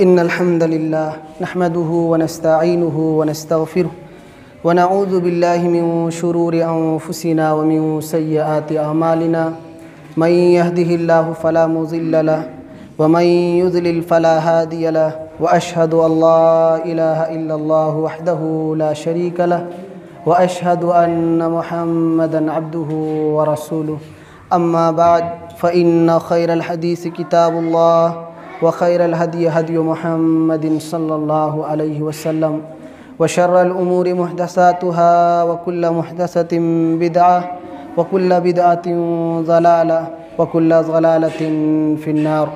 इन्नल हम्दलिल्लाह नहमदुहु व नस्तईनुहु व नस्तगफिरुह व नऊज़ु बिल्लाहि मिन शुरूरि अनफुसिना व मिन सय्यिआति अअमालिना मन यहदिहिल्लाहु फला मुज़िल्ल लहु व मन युज़लिल फला हादिय लहु व अशहदु अल्ला इलाहा इल्लल्लाहु वहदहु ला शरीका लहु व अशहदु अन्न मुहम्मदन अब्दुहु व रसूलुहु अम्मा बाद फ़इन्न खैरल हदीस किताबुल्लाह व खैरल हदी हदी मुहम्मदिन सल्लल्लाहु अलैहि वसल्लम व शर्रल उमूरि मुहदसातुहा व कुल्ल मुहदसतिन बिदअह व कुल्ल बिदअतिन ज़लालह व कुल्ल ज़लालतिन फिन्नार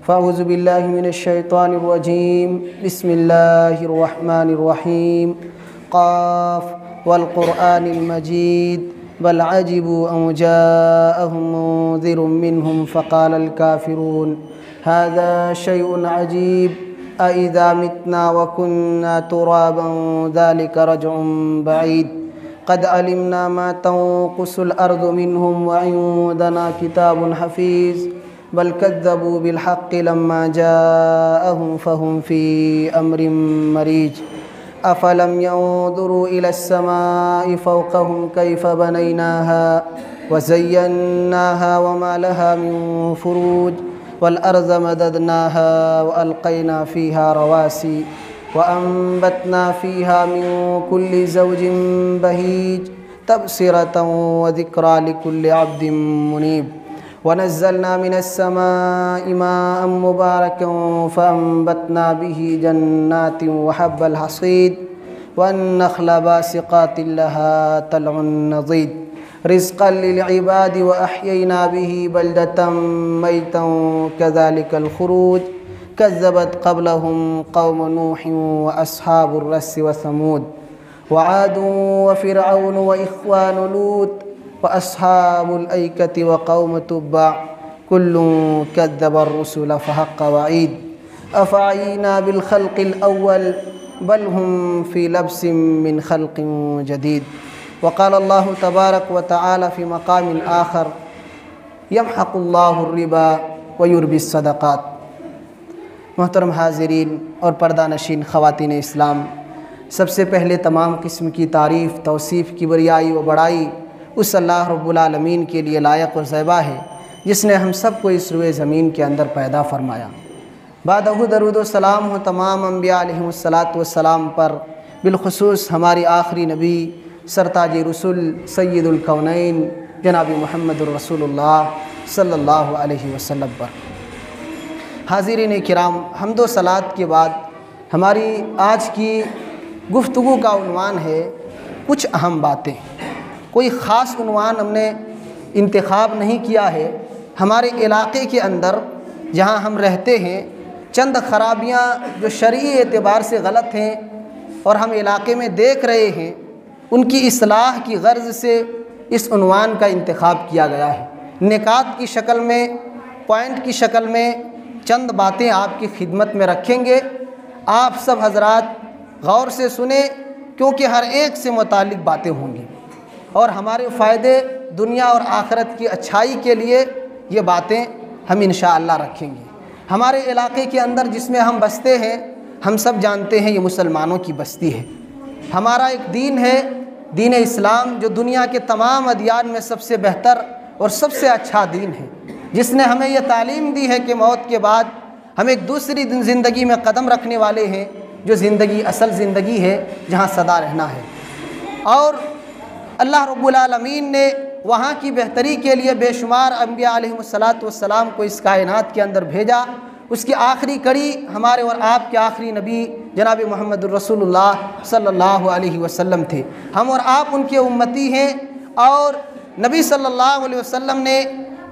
फ़अऊज़ु बिल्लाहि मिनश शैतानिर रजीम बिस्मिल्लाहिर रहमानिर रहीम क़ाफ़ वल क़ुरआनिल मजीद बल अजिबू अन जाअहुम मुन्ज़िरुम मिनहुम फ़क़ालल काफ़िरून हाज़ा शैउन अजीब अइज़ा मितना व कुन्ना तुराबन ज़ालिका रज्उन बईद क़द अलिमना मा तंक़ुसुल अर्ज़ु मिनहुम व इंदना किताबुन हफ़ीज़ बल कज़्ज़बू बिल हक़्क़ि लम्मा जाअहुम फ़हुम फ़ी अम्रिन मरीज अफ़लम यंज़ुरू इलस समाइ फ़ौक़हुम कैफ़ बनैनाहा व ज़य्यन्नाहा व मा लहा मिन फ़ुरूज वल अर्ज़ मददनाहा व अलक़ैना फ़ीहा रवासी व अंबतना फ़ीहा मिन कुल्लि ज़ौजिन बहीज तबसिरतन व ज़िक्रा लिकुल्लि अब्दिन मुनीब व नज़्ज़लना मिनस समाइ माअन मुबारकन फ़अंबतना बिही जन्नातिन व हब्बल हसीद वन्नख़्ल बासिक़ातिन लहा तलउन नज़ीद रिज़्क़न लिल इबादि व अह्यैना बिही बल्दतन मैतन कज़ालिकल ख़ुरूज कज़्ज़बत क़ब्लहुम क़ौमु नूहिन व अस्हाबुर रस्स व समूद व आदुन व फ़िरऔन व इख़्वानु लूत व अस्हाबुल ऐकति व क़ौमु तुब्बा कुल्लुन कज़्ज़बर रुसुल फ़हक़्क़ वईद अफ़अयीना बिल ख़ल्क़िल अव्वल बल हुम फ़ी लब्सिन मिन ख़ल्क़िन जदीद वक़ाल अल्लाहु तबारक व तआला फ़ी मक़ामिन आख़र यमहक़ुल्लाहु रिबा व युरबिस सदक़ात। मोहतरम हाज़िरीन और पर्दानशीन ख़वातीन इस्लाम, सबसे पहले तमाम किस्म की तारीफ़ तौसीफ़ की बरियाई व बड़ाई उस अल्लाह रब्बुल आलमीन के लिए लायक व ज़ैबा है जिसने हम सब को इस रुए ज़मीन के अंदर पैदा फरमाया। बादहु दरूद व सलाम हो तमाम अंबिया अलैहिमुस्सलातु वस्सलाम पर, बिलख़ुसूस हमारी आखिरी नबी सरताज रसूल सय्यदुल कौनैन जनाब मुहम्मदुर रसूलुल्लाह सल्लल्लाहु अलैहि वसल्लम पर। हाज़िरीन किराम, हम्दो सलात के बाद हमारी आज की गुफ्तगू का उन्वान है कुछ अहम बातें। कोई ख़ास उन्वान हमने इंतखाब नहीं किया है। हमारे इलाक़े के अंदर जहाँ हम रहते हैं चंद ख़राबियाँ जो शरई एतबार से गलत हैं और हम इलाक़े में देख रहे हैं, उनकी इस्लाह की गर्ज़ से इस उन्वान का इंतखाब किया गया है। निकात की शक्ल में, पॉइंट की शक्ल में चंद बातें आपकी खिदमत में रखेंगे। आप सब हज़रात गौर से सुने, क्योंकि हर एक से मुतालिक बातें होंगी और हमारे फ़ायदे दुनिया और आखिरत की अच्छाई के लिए ये बातें हम इंशाअल्लाह रखेंगे। हमारे इलाक़े के अंदर जिसमें हम बसते हैं, हम सब जानते हैं ये मुसलमानों की बस्ती है। हमारा एक दीन है, दीन इस्लाम, जो दुनिया के तमाम अदियान में सबसे बेहतर और सबसे अच्छा दीन है, जिसने हमें यह तालीम दी है कि मौत के बाद हम एक दूसरी ज़िंदगी में कदम रखने वाले हैं, जो ज़िंदगी असल ज़िंदगी है जहाँ सदा रहना है। और अल्लाह रब्बुल आलमीन ने वहाँ की बेहतरी के लिए बेशुमार अंबिया अलैहिमुस्सलातु वस्सलाम को इस कायनात के अंदर भेजा। उसकी आखिरी कड़ी हमारे और आपके आखिरी नबी जनाब मुहम्मदुर रसूलुल्लाह सल्लल्लाहु अलैहि वसल्लम थे। हम और आप उनके उम्मती हैं और नबी सल्लल्लाहु अलैहि वसल्लम ने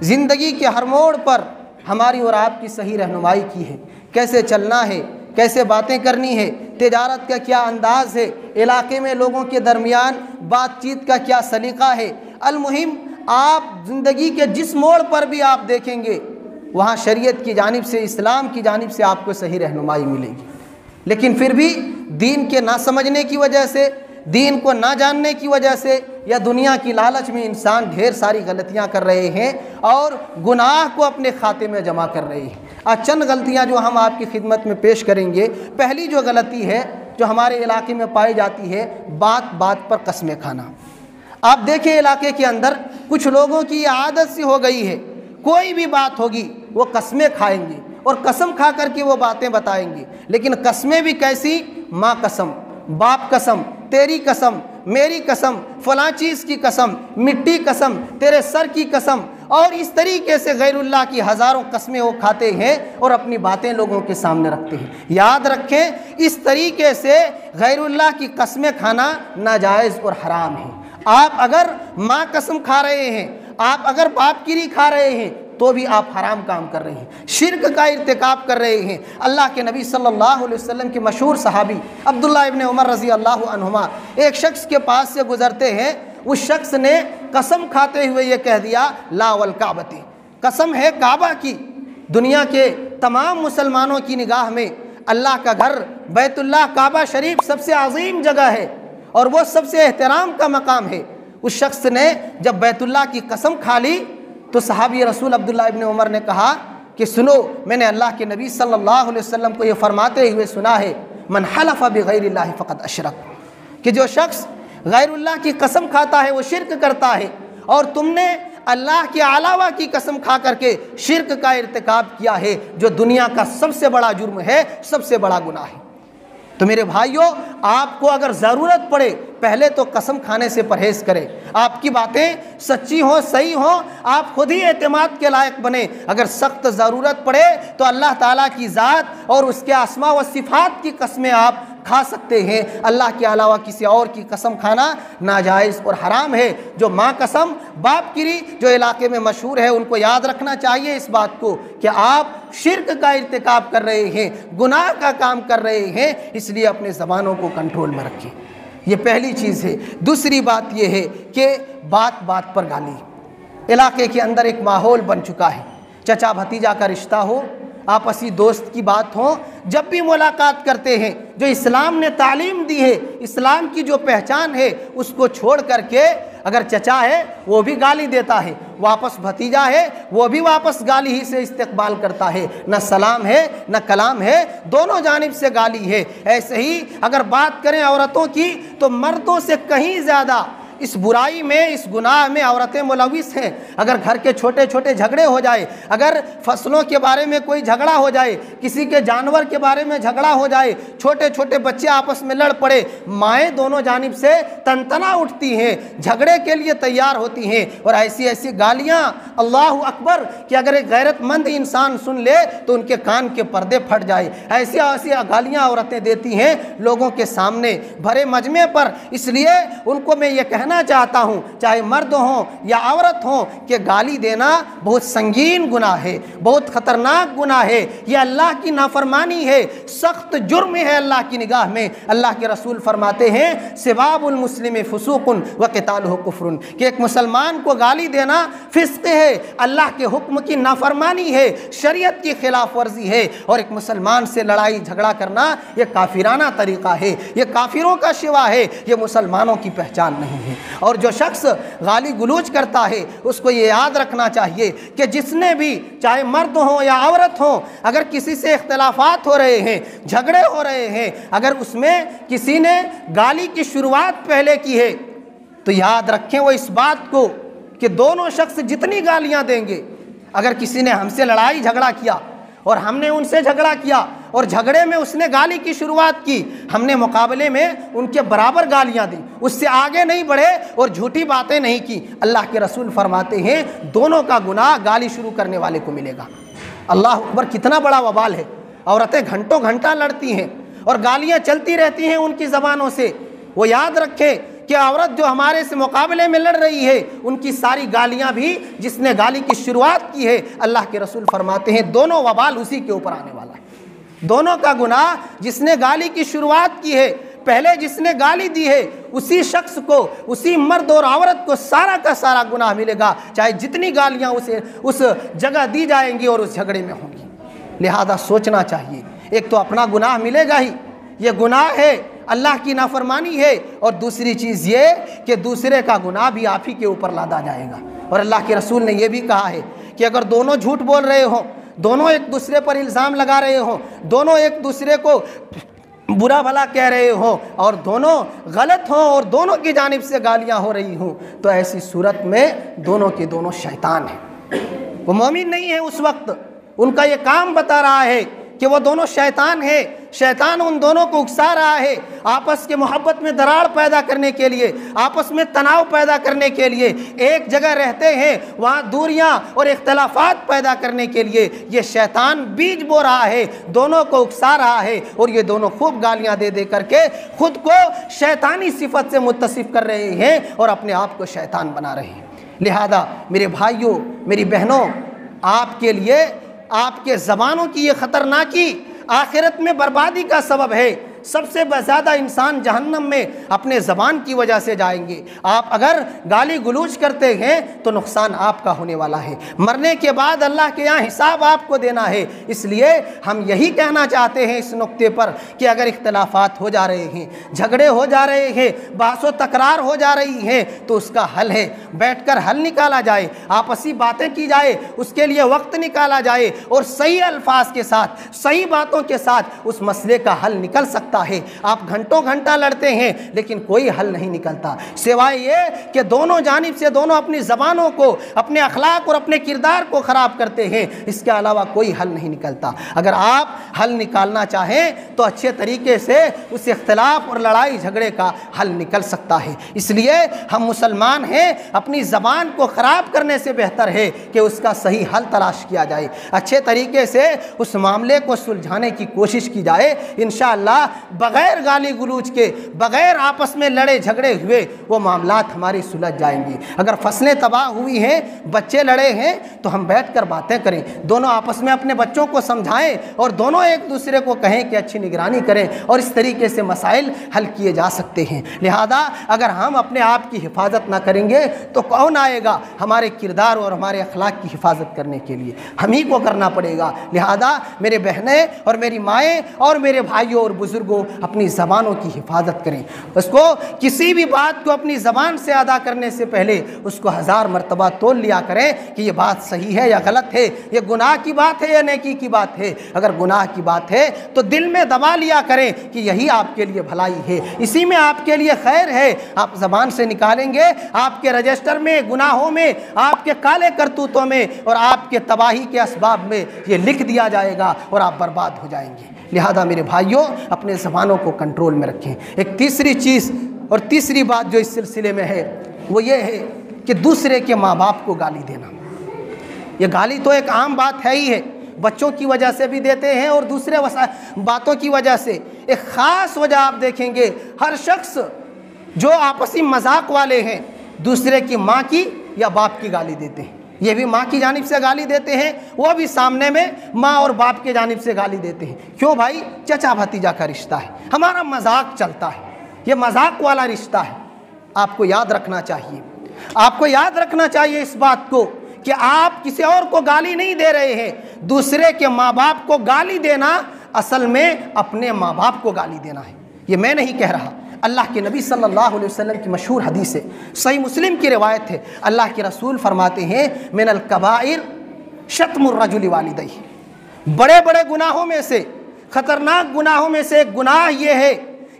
ज़िंदगी के हर मोड़ पर हमारी और आपकी सही रहनुमाई की है। कैसे चलना है, कैसे बातें करनी है, तिजारत का क्या अंदाज़ है, इलाके में लोगों के दरमियान बातचीत का क्या सलीक़ा है। अलमुहिम आप ज़िंदगी के जिस मोड़ पर भी आप देखेंगे वहाँ शरीयत की जानिब से, इस्लाम की जानिब से आपको सही रहनुमाई मिलेगी। लेकिन फिर भी दीन के ना समझने की वजह से, दीन को ना जानने की वजह से या दुनिया की लालच में इंसान ढेर सारी गलतियां कर रहे हैं और गुनाह को अपने खाते में जमा कर रहे हैं। आज चंद गलतियां जो हम आपकी खिदमत में पेश करेंगे। पहली जो गलती है जो हमारे इलाके में पाई जाती है, बात बात पर कस्में खाना। आप देखिए इलाके के अंदर कुछ लोगों की ये आदत सी हो गई है, कोई भी बात होगी वो कस्में खाएंगे और कसम खा कर के वो बातें बताएंगे। लेकिन कस्में भी कैसी, माँ कसम, बाप कसम, तेरी कसम, मेरी कसम, फलां चीज़ की कसम, मिट्टी कसम, तेरे सर की कसम, और इस तरीके से गैरुल्लाह की हज़ारों कस्में वो खाते हैं और अपनी बातें लोगों के सामने रखते हैं। याद रखें, इस तरीके से गैरुल्लाह की कस्में खाना नाजायज़ और हराम है। आप अगर माँ कसम खा रहे हैं, आप अगर बाप गिरी खा रहे हैं, तो भी आप हराम काम कर रहे हैं, शिर्क का इर्तिकाब कर रहे हैं। अल्लाह के नबी सल्लल्लाहु अलैहि वसल्लम के मशहूर सहाबी अब्दुल्लाह इब्न उमर रज़ी अल्लाहु अन्हुमा एक शख्स के पास से गुजरते हैं। उस शख्स ने कसम खाते हुए ये कह दिया, ला वल काबती, कसम है काबा की। दुनिया के तमाम मुसलमानों की निगाह में अल्लाह का घर बैतुल्लाह काबा शरीफ सबसे अजीम जगह है और वो सबसे एहतराम का मकाम है। उस शख्स ने जब बैतुल्लाह की कसम खा ली तो सहाबी रसूल अब्दुल्लाह इब्न उमर ने कहा कि सुनो, मैंने अल्लाह के नबी सल्लल्लाहु अलैहि वसल्लम को ये फरमाते हुए सुना है, मन हलफ़ बिगैरिल्लाहि फ़क़द अशरक, कि जो शख्स गैरुल्लाह की कसम खाता है वो शिर्क करता है, और तुमने अल्लाह के अलावा की कसम खा करके शिर्क का इर्तिकाब किया है, जो दुनिया का सबसे बड़ा जुर्म है, सबसे बड़ा गुनाह है। तो मेरे भाइयों, आपको अगर ज़रूरत पड़े पहले तो कसम खाने से परहेज़ करें। आपकी बातें सच्ची हों, सही हों, आप खुद ही एतमाद के लायक बने। अगर सख्त ज़रूरत पड़े तो अल्लाह ताला की ज़ात और उसके अस्मा व सिफ़ात की कस्में आप खा सकते हैं। अल्लाह के अलावा किसी और की कसम खाना नाजायज़ और हराम है। जो माँ कसम, बाप गिरी जो इलाके में मशहूर है, उनको याद रखना चाहिए इस बात को कि आप शिर्क का इर्तिकाब कर रहे हैं, गुनाह का काम कर रहे हैं, इसलिए अपने ज़बानों को कंट्रोल में रखें। ये पहली चीज़ है। दूसरी बात यह है कि बात बात पर गाली। इलाके के अंदर एक माहौल बन चुका है, चचा भतीजा का रिश्ता हो, आपसी दोस्त की बात हो, जब भी मुलाकात करते हैं, जो इस्लाम ने तालीम दी है, इस्लाम की जो पहचान है, उसको छोड़ करके अगर चचा है वो भी गाली देता है, वापस भतीजा है वो भी वापस गाली ही से इस्तकबाल करता है। न सलाम है न कलाम है, दोनों जानिब से गाली है। ऐसे ही अगर बात करें औरतों की तो मर्दों से कहीं ज़्यादा इस बुराई में, इस गुनाह में औरतें मुलविस हैं। अगर घर के छोटे छोटे झगड़े हो जाए, अगर फसलों के बारे में कोई झगड़ा हो जाए, किसी के जानवर के बारे में झगड़ा हो जाए, छोटे छोटे बच्चे आपस में लड़ पड़े, माएँ दोनों जानिब से तनतना उठती हैं, झगड़े के लिए तैयार होती हैं, और ऐसी ऐसी गालियाँ, अल्लाहु अकबर, कि अगर एक गैरतमंद इंसान सुन ले तो उनके कान के पर्दे फट जाए। ऐसी ऐसी गालियाँ औरतें देती हैं लोगों के सामने भरे मजमे पर। इसलिए उनको मैं ये कहना चाहता हूं, चाहे मर्द हों या औरत हों, कि गाली देना बहुत संगीन गुनाह है, बहुत खतरनाक गुनाह है। यह अल्लाह की नाफरमानी है, सख्त जुर्म है अल्लाह की निगाह में। अल्लाह के रसूल फरमाते हैं, सिबाबुल मुस्लिम फुसूकुन व क़ितालुहु कुफ्रुन, कि एक मुसलमान को गाली देना फिस्क है, अल्लाह के हुक्म की नाफरमानी है, शरीयत की खिलाफ वर्जी है, और एक मुसलमान से लड़ाई झगड़ा करना यह काफिराना तरीक़ा है, यह काफिरों का शिवा है, यह मुसलमानों की पहचान नहीं है। और जो शख्स गाली गुलूज करता है उसको ये याद रखना चाहिए कि जिसने भी, चाहे मर्द हो या औरत हो, अगर किसी से इख्तिलाफात हो रहे हैं, झगड़े हो रहे हैं, अगर उसमें किसी ने गाली की शुरुआत पहले की है, तो याद रखें वो इस बात को कि दोनों शख्स जितनी गालियां देंगे, अगर किसी ने हमसे लड़ाई झगड़ा किया और हमने उनसे झगड़ा किया और झगड़े में उसने गाली की शुरुआत की, हमने मुकाबले में उनके बराबर गालियां दी, उससे आगे नहीं बढ़े और झूठी बातें नहीं की, अल्लाह के रसूल फरमाते हैं दोनों का गुनाह गाली शुरू करने वाले को मिलेगा। अल्लाह अकबर, कितना बड़ा वबाल है। औरतें घंटों घंटा लड़ती हैं और गालियां चलती रहती हैं उनकी ज़बानों से। वो याद रखें कि औरत जो हमारे से मुकाबले में लड़ रही है, उनकी सारी गालियां भी जिसने गाली की शुरुआत की है, अल्लाह के रसूल फरमाते हैं दोनों वबाल उसी के ऊपर आने वाला है। दोनों का गुनाह जिसने गाली की शुरुआत की है, पहले जिसने गाली दी है, उसी शख्स को, उसी मर्द और औरत को सारा का सारा गुनाह मिलेगा, चाहे जितनी गालियां उसे उस जगह दी जाएंगी और उस झगड़े में होंगी। लिहाजा सोचना चाहिए, एक तो अपना गुनाह मिलेगा ही, ये गुनाह है, अल्लाह की नाफरमानी है, और दूसरी चीज़ ये कि दूसरे का गुनाह भी आप ही के ऊपर लादा जाएगा। और अल्लाह के रसूल ने यह भी कहा है कि अगर दोनों झूठ बोल रहे हो, दोनों एक दूसरे पर इल्ज़ाम लगा रहे हों, दोनों एक दूसरे को बुरा भला कह रहे हो और दोनों गलत हों और दोनों की जानिब से गालियां हो रही हों, तो ऐसी सूरत में दोनों के दोनों शैतान हैं। वो मोमिन नहीं है उस वक्त। उनका ये काम बता रहा है कि वो दोनों शैतान है। शैतान उन दोनों को उकसा रहा है आपस के मोहब्बत में दरार पैदा करने के लिए, आपस में तनाव पैदा करने के लिए। एक जगह रहते हैं, वहाँ दूरियां और इख्तलाफात पैदा करने के लिए ये शैतान बीज बो रहा है, दोनों को उकसा रहा है और ये दोनों खूब गालियां दे दे करके खुद को शैतानी सिफत से मुत्तसिफ कर रहे हैं और अपने आप को शैतान बना रहे हैं। लिहाजा मेरे भाइयों, मेरी बहनों, आपके लिए आपके ज़बानों की ये ख़तरनाकी आखिरत में बर्बादी का सबब है। सबसे ज़्यादा इंसान जहन्नम में अपने ज़बान की वजह से जाएंगे। आप अगर गाली गलूज करते हैं तो नुकसान आपका होने वाला है। मरने के बाद अल्लाह के यहाँ हिसाब आपको देना है। इसलिए हम यही कहना चाहते हैं इस नुक्ते पर कि अगर इख्तलाफात हो जा रहे हैं, झगड़े हो जा रहे हैं, बहसो तकरार हो जा रही हैं, तो उसका हल है बैठकर हल निकाला जाए, आपसी बातें की जाए, उसके लिए वक्त निकाला जाए और सही अल्फाज के साथ, सही बातों के साथ उस मसले का हल निकल सकता है। आप घंटों घंटा लड़ते हैं लेकिन कोई हल नहीं निकलता, सिवाय ये कि दोनों जानिब से दोनों अपनी ज़बानों को, अपने अखलाक और अपने किरदार को ख़राब करते हैं। इसके अलावा कोई हल नहीं निकलता। अगर आप हल निकालना चाहें तो अच्छे तरीके से उस इख्तिलाफ और लड़ाई झगड़े का हल निकल सकता है। इसलिए हम मुसलमान हैं, अपनी ज़बान को ख़राब करने से बेहतर है कि उसका सही हल तलाश किया जाए, अच्छे तरीके से उस मामले को सुलझाने की कोशिश की जाए। इंशाअल्लाह बग़ैर गाली गलूज के, बग़ैर आपस में लड़े झगड़े हुए वो मामलात हमारी सुलझ जाएंगी। अगर फसलें तबाह हुई हैं, बच्चे लड़े हैं, तो हम बैठकर बातें करें, दोनों आपस में अपने बच्चों को समझाएं और दोनों एक दूसरे को कहें कि अच्छी निगरानी करें और इस तरीके से मसाइल हल किए जा सकते हैं। लिहाजा अगर हम अपने आप की हिफाजत ना करेंगे तो कौन आएगा हमारे किरदार और हमारे अखलाक की हिफाजत करने के लिए? हम ही को करना पड़ेगा। लिहाजा मेरे बहनें और मेरी माएँ और मेरे भाइयों और बुजुर्गों, अपनी ज़बानों की हिफाजत करें। उसको किसी भी बात को अपनी ज़बान से अदा करने से पहले उसको 1000 मरतबा तोल लिया करें कि ये बात सही है या गलत है, ये गुनाह की बात है या नेकी की बात है। अगर गुनाह की बात है तो दिल में दबा लिया करें कि यही आपके लिए भलाई है, इसी में आपके लिए खैर है। आप ज़बान से निकालेंगे, आपके रजिस्टर में, गुनाहों में, आपके काले करतूतों में और आपके तबाही के असबाब में ये लिख दिया जाएगा और आप बर्बाद हो जाएंगे। लिहाजा मेरे भाइयों, अपने ज़बानों को कंट्रोल में रखें। एक तीसरी चीज़ और तीसरी बात जो इस सिलसिले में है वो ये है कि दूसरे के माँ बाप को गाली देना। ये गाली तो एक आम बात है ही है, बच्चों की वजह से भी देते हैं और दूसरे बातों की वजह से। एक ख़ास वजह आप देखेंगे, हर शख्स जो आपसी मजाक वाले हैं दूसरे की माँ की या बाप की गाली देते हैं। ये भी माँ की जानिब से गाली देते हैं, वो भी सामने में माँ और बाप के जानिब से गाली देते हैं। क्यों भाई? चचा भतीजा का रिश्ता है, हमारा मजाक चलता है, ये मजाक वाला रिश्ता है। आपको याद रखना चाहिए, आपको याद रखना चाहिए इस बात को कि आप किसी और को गाली नहीं दे रहे हैं। दूसरे के माँ बाप को गाली देना असल में अपने माँ बाप को गाली देना है। ये मैं नहीं कह रहा, अल्लाह के नबी सल्लल्लाहु अलैहि वसल्लम की मशहूर हदीस है, सही मुस्लिम की रिवायत है। अल्लाह के रसूल फरमाते हैं, मिनल कबाइर शत्मुर रजुल वालिदैहि। बड़े बड़े गुनाहों में से, ख़तरनाक गुनाहों में से एक गुनाह ये है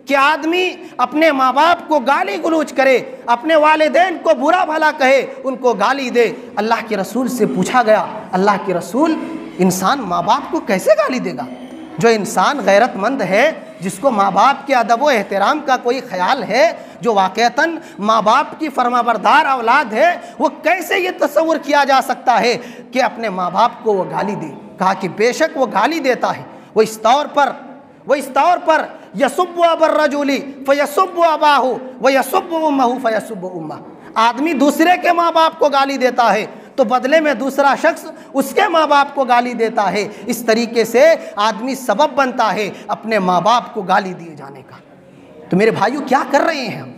कि आदमी अपने माँ बाप को गाली गलूज करे, अपने वालिदैन को बुरा भला कहे, उनको गाली दे। अल्लाह के रसूल से पूछा गया, अल्लाह के रसूल, इंसान माँ बाप को कैसे गाली देगा? जो इंसान गैरतमंद है, जिसको माँ बाप के अदब व एहतराम का कोई ख्याल है, जो वाक़तन माँ बाप की फरमाबरदार औलाद है, वो कैसे ये तस्वुर किया जा सकता है कि अपने माँ बाप को वो गाली दे? कहा कि बेशक वो गाली देता है, वो इस तौर पर यसुब्बु अबर रजुली फयसुब्बु अबाहु व यसुब्बु उम्महु फयसुब्बु उम्मह। आदमी दूसरे के माँ बाप को गाली देता है तो बदले में दूसरा शख्स उसके माँ बाप को गाली देता है। इस तरीके से आदमी सबब बनता है अपने माँ बाप को गाली दिए जाने का। तो मेरे भाइयों, क्या कर रहे हैं हम?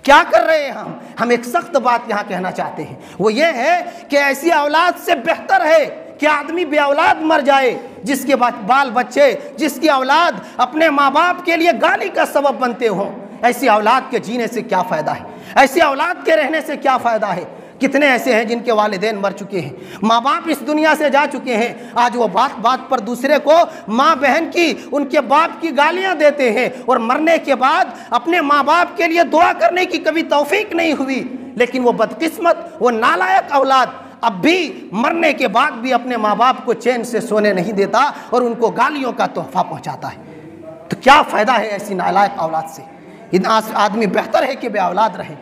क्या कर रहे हैं हम एक सख्त बात यहाँ कहना चाहते हैं, वो ये है कि ऐसी औलाद से बेहतर है कि आदमी बे औलाद मर जाए, जिसके बाल बच्चे, जिसकी औलाद अपने माँ बाप के लिए गाली का सबब बनते हों। ऐसी औलाद के जीने से क्या फ़ायदा है? ऐसी औलाद के रहने से क्या फ़ायदा है? कितने ऐसे हैं जिनके वालिदैन मर चुके हैं, माँ बाप इस दुनिया से जा चुके हैं, आज वो बात बात पर दूसरे को माँ बहन की, उनके बाप की गालियां देते हैं और मरने के बाद अपने माँ बाप के लिए दुआ करने की कभी तौफीक नहीं हुई। लेकिन वो बदकिस्मत, वो नालायक औलाद अब भी मरने के बाद भी अपने माँ बाप को चैन से सोने नहीं देता और उनको गालियों का तोहफा पहुँचाता है। तो क्या फ़ायदा है ऐसी नालायक औलाद से? इन आदमी बेहतर है कि बेऔलाद रहे,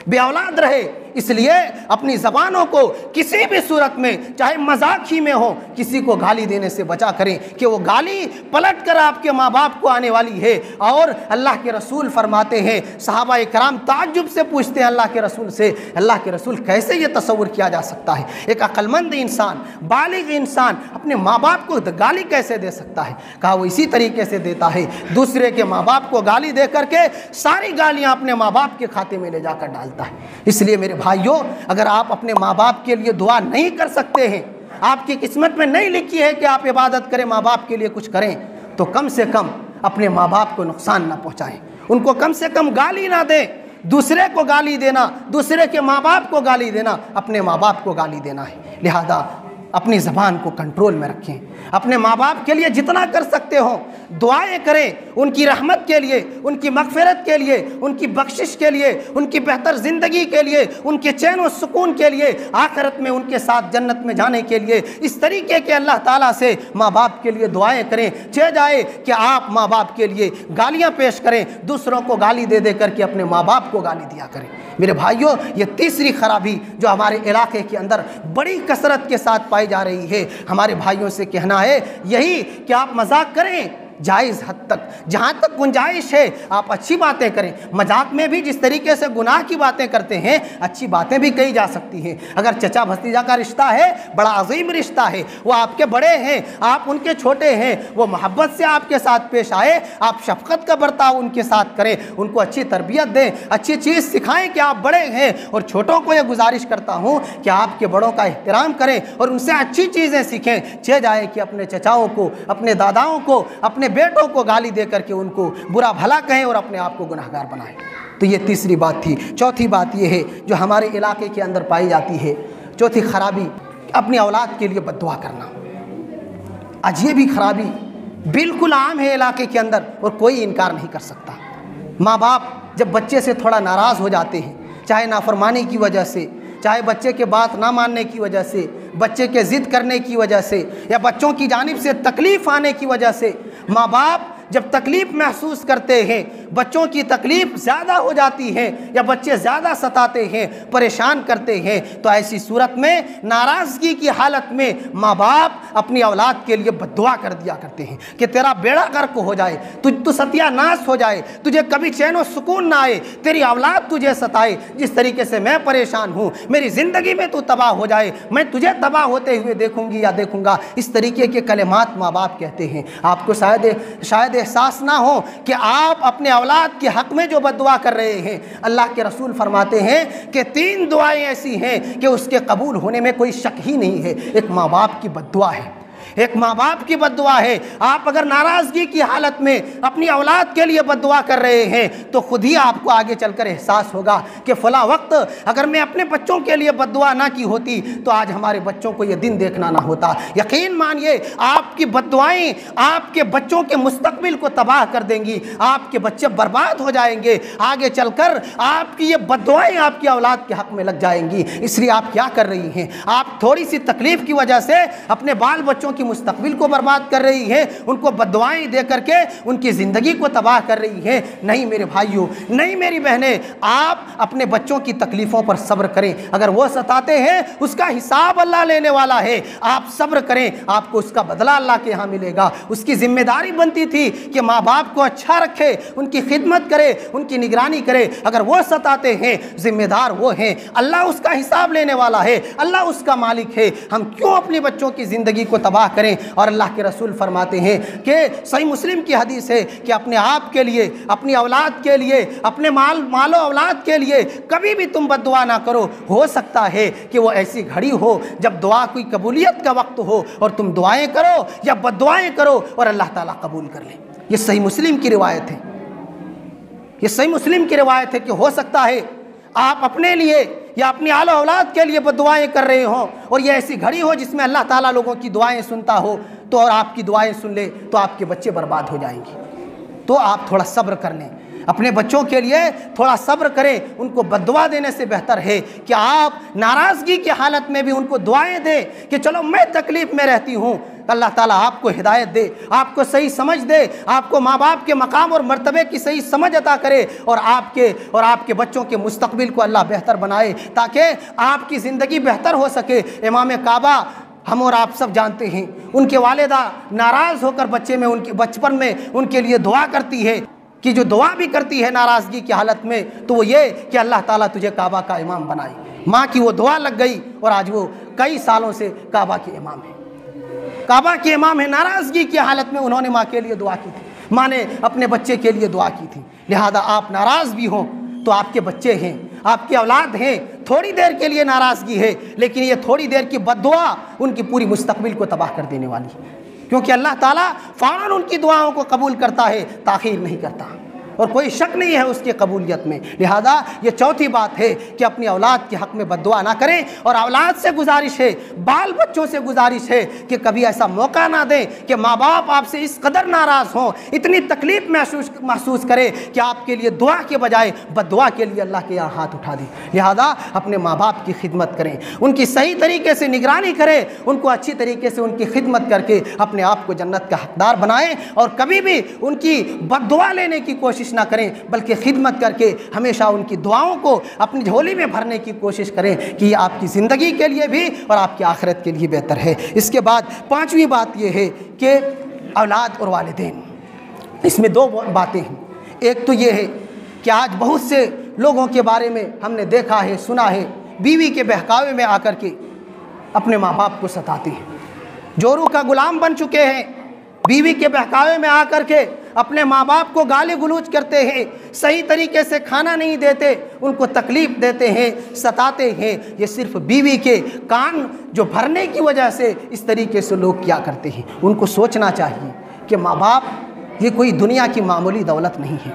बेऔलाद रहे। इसलिए अपनी ज़बानों को किसी भी सूरत में, चाहे मजाक ही में हो, किसी को गाली देने से बचा करें कि वो गाली पलट कर आपके माँ बाप को आने वाली है। और अल्लाह के रसूल फरमाते हैं, सहाबा इकराम ताज्जुब से पूछते हैं अल्लाह के रसूल से, अल्लाह के रसूल कैसे ये तसव्वुर किया जा सकता है, एक अक्लमंद इंसान, बालिग इंसान अपने माँ बाप को गाली कैसे दे सकता है? कहा वो इसी तरीके से देता है, दूसरे के माँ बाप को गाली दे करके सारी गालियाँ अपने माँ बाप के खाते में ले जाकर डालता है। इसलिए मेरे भाइयों, अगर आप अपने माँ बाप के लिए दुआ नहीं कर सकते हैं, आपकी किस्मत में नहीं लिखी है कि आप इबादत करें, माँ बाप के लिए कुछ करें, तो कम से कम अपने माँ बाप को नुकसान ना पहुँचाएं, उनको कम से कम गाली ना दें। दूसरे को गाली देना, दूसरे के माँ बाप को गाली देना, अपने माँ बाप को गाली देना है। लिहाजा अपनी ज़बान को कंट्रोल में रखें, अपने माँ बाप के लिए जितना कर सकते हो दुआएं करें, उनकी रहमत के लिए, उनकी मगफिरत के लिए, उनकी बख्शिश के लिए, उनकी बेहतर ज़िंदगी के लिए, उनके चैन और सुकून के लिए, आखिरत में उनके साथ जन्नत में जाने के लिए। इस तरीके के अल्लाह ताला से माँ बाप के लिए दुआएं करें। चाहे जाए कि आप माँ बाप के लिए गालियाँ पेश करें, दूसरों को गाली दे दे करके अपने माँ बाप को गाली दिया करें। मेरे भाइयों, ये तीसरी खराबी जो हमारे इलाके के अंदर बड़ी कसरत के साथ पाई जा रही है, हमारे भाइयों से कहना है यही कि आप मजाक करें जायज़ हद तक, जहाँ तक गुंजाइश है आप अच्छी बातें करें। मजाक में भी जिस तरीके से गुनाह की बातें करते हैं, अच्छी बातें भी कही जा सकती हैं। अगर चचा भतीजा का रिश्ता है, बड़ा अजीम रिश्ता है, वो आपके बड़े हैं, आप उनके छोटे हैं, वो मोहब्बत से आपके साथ पेश आए, आप शफकत का बर्ताव उनके साथ करें, उनको अच्छी तरबियत दें, अच्छी चीज़ सिखाएं कि आप बड़े हैं। और छोटों को यह गुजारिश करता हूँ कि आपके बड़ों का एहतराम करें और उनसे अच्छी चीज़ें सीखें। चाहे जाए कि अपने चचाओं को, अपने दादाओं को, अपने बेटों को गाली दे करके उनको बुरा भला कहें और अपने आप को गुनाहगार बनाएं। तो ये तीसरी बात थी। चौथी बात ये है जो हमारे इलाके के अंदर पाई जाती है, चौथी खराबी, अपनी औलाद के लिए बद्दुआ करना। आज ये भी खराबी बिल्कुल आम है इलाके के अंदर और कोई इनकार नहीं कर सकता। माँ बाप जब बच्चे से थोड़ा नाराज़ हो जाते हैं, चाहे नाफरमानी की वजह से, चाहे बच्चे के बात ना मानने की वजह से, बच्चे के ज़िद करने की वजह से, या बच्चों की जानिब से तकलीफ़ आने की वजह से, माँ बाप जब तकलीफ़ महसूस करते हैं, बच्चों की तकलीफ़ ज़्यादा हो जाती है या बच्चे ज़्यादा सताते हैं, परेशान करते हैं, तो ऐसी सूरत में नाराज़गी की हालत में माँ बाप अपनी औलाद के लिए बद्दुआ कर दिया करते हैं कि तेरा बेड़ा गर्क हो जाए, तू सत्यानाश हो जाए, तुझे कभी चैन और सुकून ना आए, तेरी औलाद तुझे सताए, जिस तरीके से मैं परेशान हूँ, मेरी ज़िंदगी में तू तबाह हो जाए, मैं तुझे तबाह होते हुए देखूँगी या देखूँगा। इस तरीके के कलिमात माँ बाप कहते हैं। आपको शायद एहसास ना हो कि आप अपने औलाद के हक़ में जो बद्दुआ कर रहे हैं। अल्लाह के रसूल फरमाते हैं कि 3 दुआएं ऐसी हैं कि उसके कबूल होने में कोई शक ही नहीं है। एक माँ बाप की बद्दुआ है, एक माँ बाप की बद्दुआ है। आप अगर नाराज़गी की हालत में अपनी औलाद के लिए बद्दुआ कर रहे हैं तो खुद ही आपको आगे चलकर एहसास होगा कि फ़ला वक्त अगर मैं अपने बच्चों के लिए बद्दुआ ना की होती तो आज हमारे बच्चों को ये दिन देखना ना होता। यकीन मानिए आपकी बद्दुआएं आपके बच्चों के मुस्तकबिल को तबाह कर देंगी, आपके बच्चे बर्बाद हो जाएंगे, आगे चलकर आपकी ये बद्दुआएं आपकी औलाद के हक़ में लग जाएंगी। इसलिए आप क्या कर रही हैं? आप थोड़ी सी तकलीफ़ की वजह से अपने बाल बच्चों की मुस्तकबिल को बर्बाद कर रही है, उनको बद्दुआएं दे करके उनकी ज़िंदगी को तबाह कर रही है। नहीं मेरे भाइयों, नहीं मेरी बहनें, आप अपने बच्चों की तकलीफ़ों पर सब्र करें। अगर वो सताते हैं उसका हिसाब अल्लाह लेने वाला है, आप सब्र करें, आपको उसका बदला अल्लाह के यहाँ मिलेगा। उसकी जिम्मेदारी बनती थी कि माँ बाप को अच्छा रखे, उनकी खिदमत करे, उनकी निगरानी करे। अगर वो सताते हैं, जिम्मेदार वो हैं, अल्लाह उसका हिसाब लेने वाला है, अल्लाह उसका मालिक है। हम क्यों अपने बच्चों की ज़िंदगी को तबाह करें? और अल्लाह के रसूल फरमाते हैं कि सही मुस्लिम की हदीस है कि अपने आप के लिए, अपनी औलाद के लिए, अपने मालो औलाद के लिए कभी भी तुम बद्दुआ ना करो। हो सकता है कि वो ऐसी घड़ी हो जब दुआ की कबूलियत का वक्त हो और तुम दुआएं करो या बद्दुआएं करो और अल्लाह ताला कबूल कर ले। ये सही मुस्लिम की रिवायत है, ये सही मुस्लिम की रिवायत है कि हो सकता है आप अपने लिए या अपनी आला औलाद के लिए बद्दुआएं कर रहे हो और ये ऐसी घड़ी हो जिसमें अल्लाह ताला लोगों की दुआएं सुनता हो, तो और आपकी दुआएं सुन ले तो आपके बच्चे बर्बाद हो जाएंगे। तो आप थोड़ा सब्र कर लें, अपने बच्चों के लिए थोड़ा सब्र करें। उनको बद्दुआ देने से बेहतर है कि आप नाराज़गी की हालत में भी उनको दुआएं दें कि चलो मैं तकलीफ़ में रहती हूँ, अल्लाह ताला आपको हिदायत दे, आपको सही समझ दे, आपको माँ बाप के मकाम और मर्तबे की सही समझ अता करे और आपके बच्चों के मुस्तकबिल को अल्लाह बेहतर बनाए ताकि आपकी ज़िंदगी बेहतर हो सके। इमाम काबा हम और आप सब जानते हैं, उनके वालिदा नाराज़ होकर उनके बचपन में उनके लिए दुआ करती है कि जो दुआ भी करती है नाराज़गी की हालत में, तो वो ये कि अल्लाह ताला तुझे काबा का इमाम बनाए। माँ की वो दुआ लग गई और आज वो कई सालों से काबा के इमाम है, काबा के इमाम है। नाराज़गी की हालत में उन्होंने माँ के लिए दुआ की थी, माँ ने अपने बच्चे के लिए दुआ की थी। लिहाजा आप नाराज़ भी हों तो आपके बच्चे हैं, आपकी औलाद हैं, थोड़ी देर के लिए नाराज़गी है, लेकिन ये थोड़ी देर की बद्दुआ उनकी पूरी मुस्तकबिल को तबाह कर देने वाली है, क्योंकि अल्लाह ताला फ़ौरन उनकी दुआओं को कबूल करता है, ताख़ीर नहीं करता और कोई शक नहीं है उसकी कबूलियत में। लिहाजा ये चौथी बात है कि अपनी औलाद के हक़ में बद्दुआ ना करें। और औलाद से गुजारिश है, बाल बच्चों से गुजारिश है कि कभी ऐसा मौका ना दें कि माँ बाप आपसे इस कदर नाराज़ हों, इतनी तकलीफ़ महसूस करें कि आपके लिए दुआ के बजाय बद्दुआ के लिए अल्लाह के यहाँ हाथ उठा दें। लिहाजा अपने माँ बाप की खिदमत करें, उनकी सही तरीके से निगरानी करें, उनको अच्छी तरीके से उनकी खिदमत करके अपने आप को जन्नत का हकदार बनाएं और कभी भी उनकी बद्दुआ लेने की कोशिश ना करें, बल्कि खिदमत करके हमेशा उनकी दुआओं को अपनी झोली में भरने की कोशिश करें कि ये आपकी ज़िंदगी के लिए भी और आपकी आखिरत के लिए बेहतर है। इसके बाद पांचवी बात यह है कि औलाद और वालिदैन, इसमें दो बातें हैं। एक तो ये है कि आज बहुत से लोगों के बारे में हमने देखा है, सुना है, बीवी के बहकावे में आकर के अपने माँ बाप को सताते हैं, जोरू का गुलाम बन चुके हैं, बीवी के बहकावे में आकर के अपने माँ बाप को गाली गलौज करते हैं, सही तरीके से खाना नहीं देते, उनको तकलीफ़ देते हैं, सताते हैं। ये सिर्फ बीवी के कान जो भरने की वजह से इस तरीके से लोग क्या करते हैं। उनको सोचना चाहिए कि माँ बाप ये कोई दुनिया की मामूली दौलत नहीं है,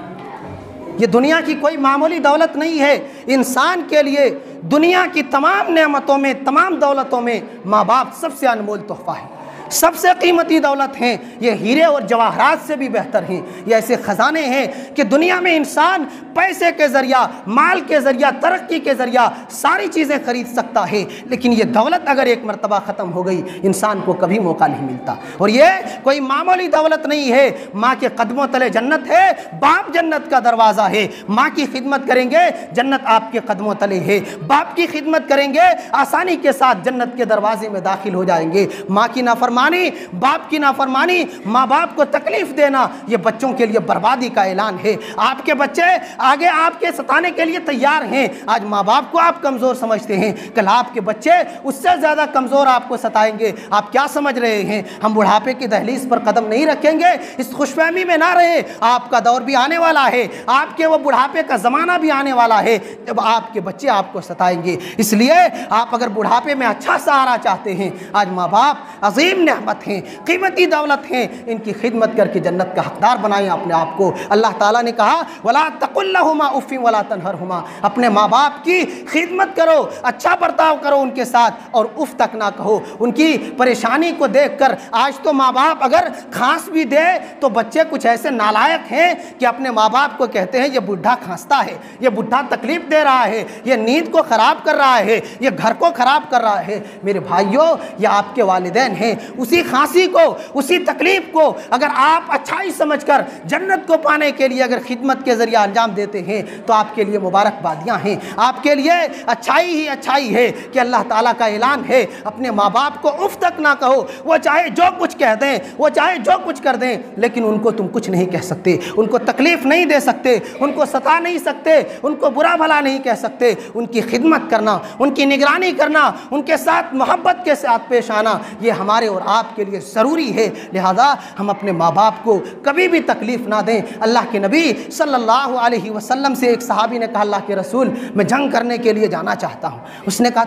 ये दुनिया की कोई मामूली दौलत नहीं है। इंसान के लिए दुनिया की तमाम नेमतों में, तमाम दौलतों में माँ बाप सबसे अनमोल तोहफ़ा है, सबसे कीमती दौलत हैं। ये हीरे और जवाहरात से भी बेहतर हैं। ये ऐसे ख़जाने हैं कि दुनिया में इंसान पैसे के ज़रिया, माल के ज़रिया, तरक्की के ज़रिया सारी चीज़ें ख़रीद सकता है, लेकिन ये दौलत अगर एक मरतबा ख़त्म हो गई, इंसान को कभी मौका नहीं मिलता। और ये कोई मामूली दौलत नहीं है। माँ के कदमों तले जन्नत है, बाप जन्नत का दरवाज़ा है। माँ की खिदमत करेंगे, जन्नत आपके कदमों तले है। बाप की खिदमत करेंगे, आसानी के साथ जन्नत के दरवाजे में दाखिल हो जाएंगे। माँ की नाफरमानी, बाप की नाफरमानी, माँ बाप को तकलीफ देना, ये बच्चों के लिए बर्बादी का ऐलान है। आपके बच्चे आगे आपके सताने के लिए तैयार हैं। आज माँ बाप को आप कमज़ोर समझते हैं, कल आपके बच्चे उससे ज़्यादा कमज़ोर आपको सताएंगे। आप क्या समझ रहे हैं हम बुढ़ापे की दहलीज पर कदम नहीं रखेंगे? इस खुशफहमी में ना रहे, आपका दौर भी आने वाला है, आपके वो बुढ़ापे का ज़माना भी आने वाला है जब आपके बच्चे आपको सताएंगे। इसलिए आप अगर बुढ़ापे में अच्छा सहारा चाहते हैं, आज माँ बाप अजीम नेमत हैं, कीमती दौलत हैं, इनकी खिदमत करके जन्नत का हकदार बनाएं अपने आप को। अल्लाह ताला ने कहा वला तकुल्लहुमा उफ़्फ़िन वला तनहरहुमा, अपने माँ बाप की खिदमत करो, अच्छा बर्ताव करो उनके साथ और उफ तक ना कहो। उनकी परेशानी को देखकर आज तो माँ बाप अगर खांस भी दे तो बच्चे कुछ ऐसे नालायक हैं कि अपने माँ बाप को कहते हैं ये बुढ़ा खांसता है, ये बुढ़ा तकलीफ दे रहा है, ये नींद को ख़राब कर रहा है, ये घर को ख़राब कर रहा है। मेरे भाइयों, ये आपके वालिदैन हैं। उसी खांसी को, उसी तकलीफ को अगर आप अच्छाई समझकर जन्नत को पाने के लिए अगर खिदमत के ज़रिए अंजाम देते हैं तो आपके लिए मुबारकबादियाँ हैं, आपके लिए अच्छाई ही अच्छाई है कि अल्लाह ताला का ऐलान है अपने माँ बाप को उफ तक ना कहो। वो चाहे जो कुछ कह दें, वो चाहे जो कुछ कर दें, लेकिन उनको तुम कुछ नहीं कह सकते, उनको तकलीफ़ नहीं दे सकते, उनको सता नहीं सकते, उनको बुरा भला नहीं कह सकते। उनकी खिदमत करना, उनकी निगरानी करना, उनके साथ मोहब्बत के साथ पेश आना, ये हमारे और आपके लिए ज़रूरी है। लिहाजा हम अपने माँ बाप को कभी भी तकलीफ़ ना दें। अल्लाह के नबी सल्लल्लाहु अलैहि वसल्लम से एक सहाबी ने कहा, अल्लाह के रसूल, मैं जंग करने के लिए जाना चाहता हूँ। उसने कहा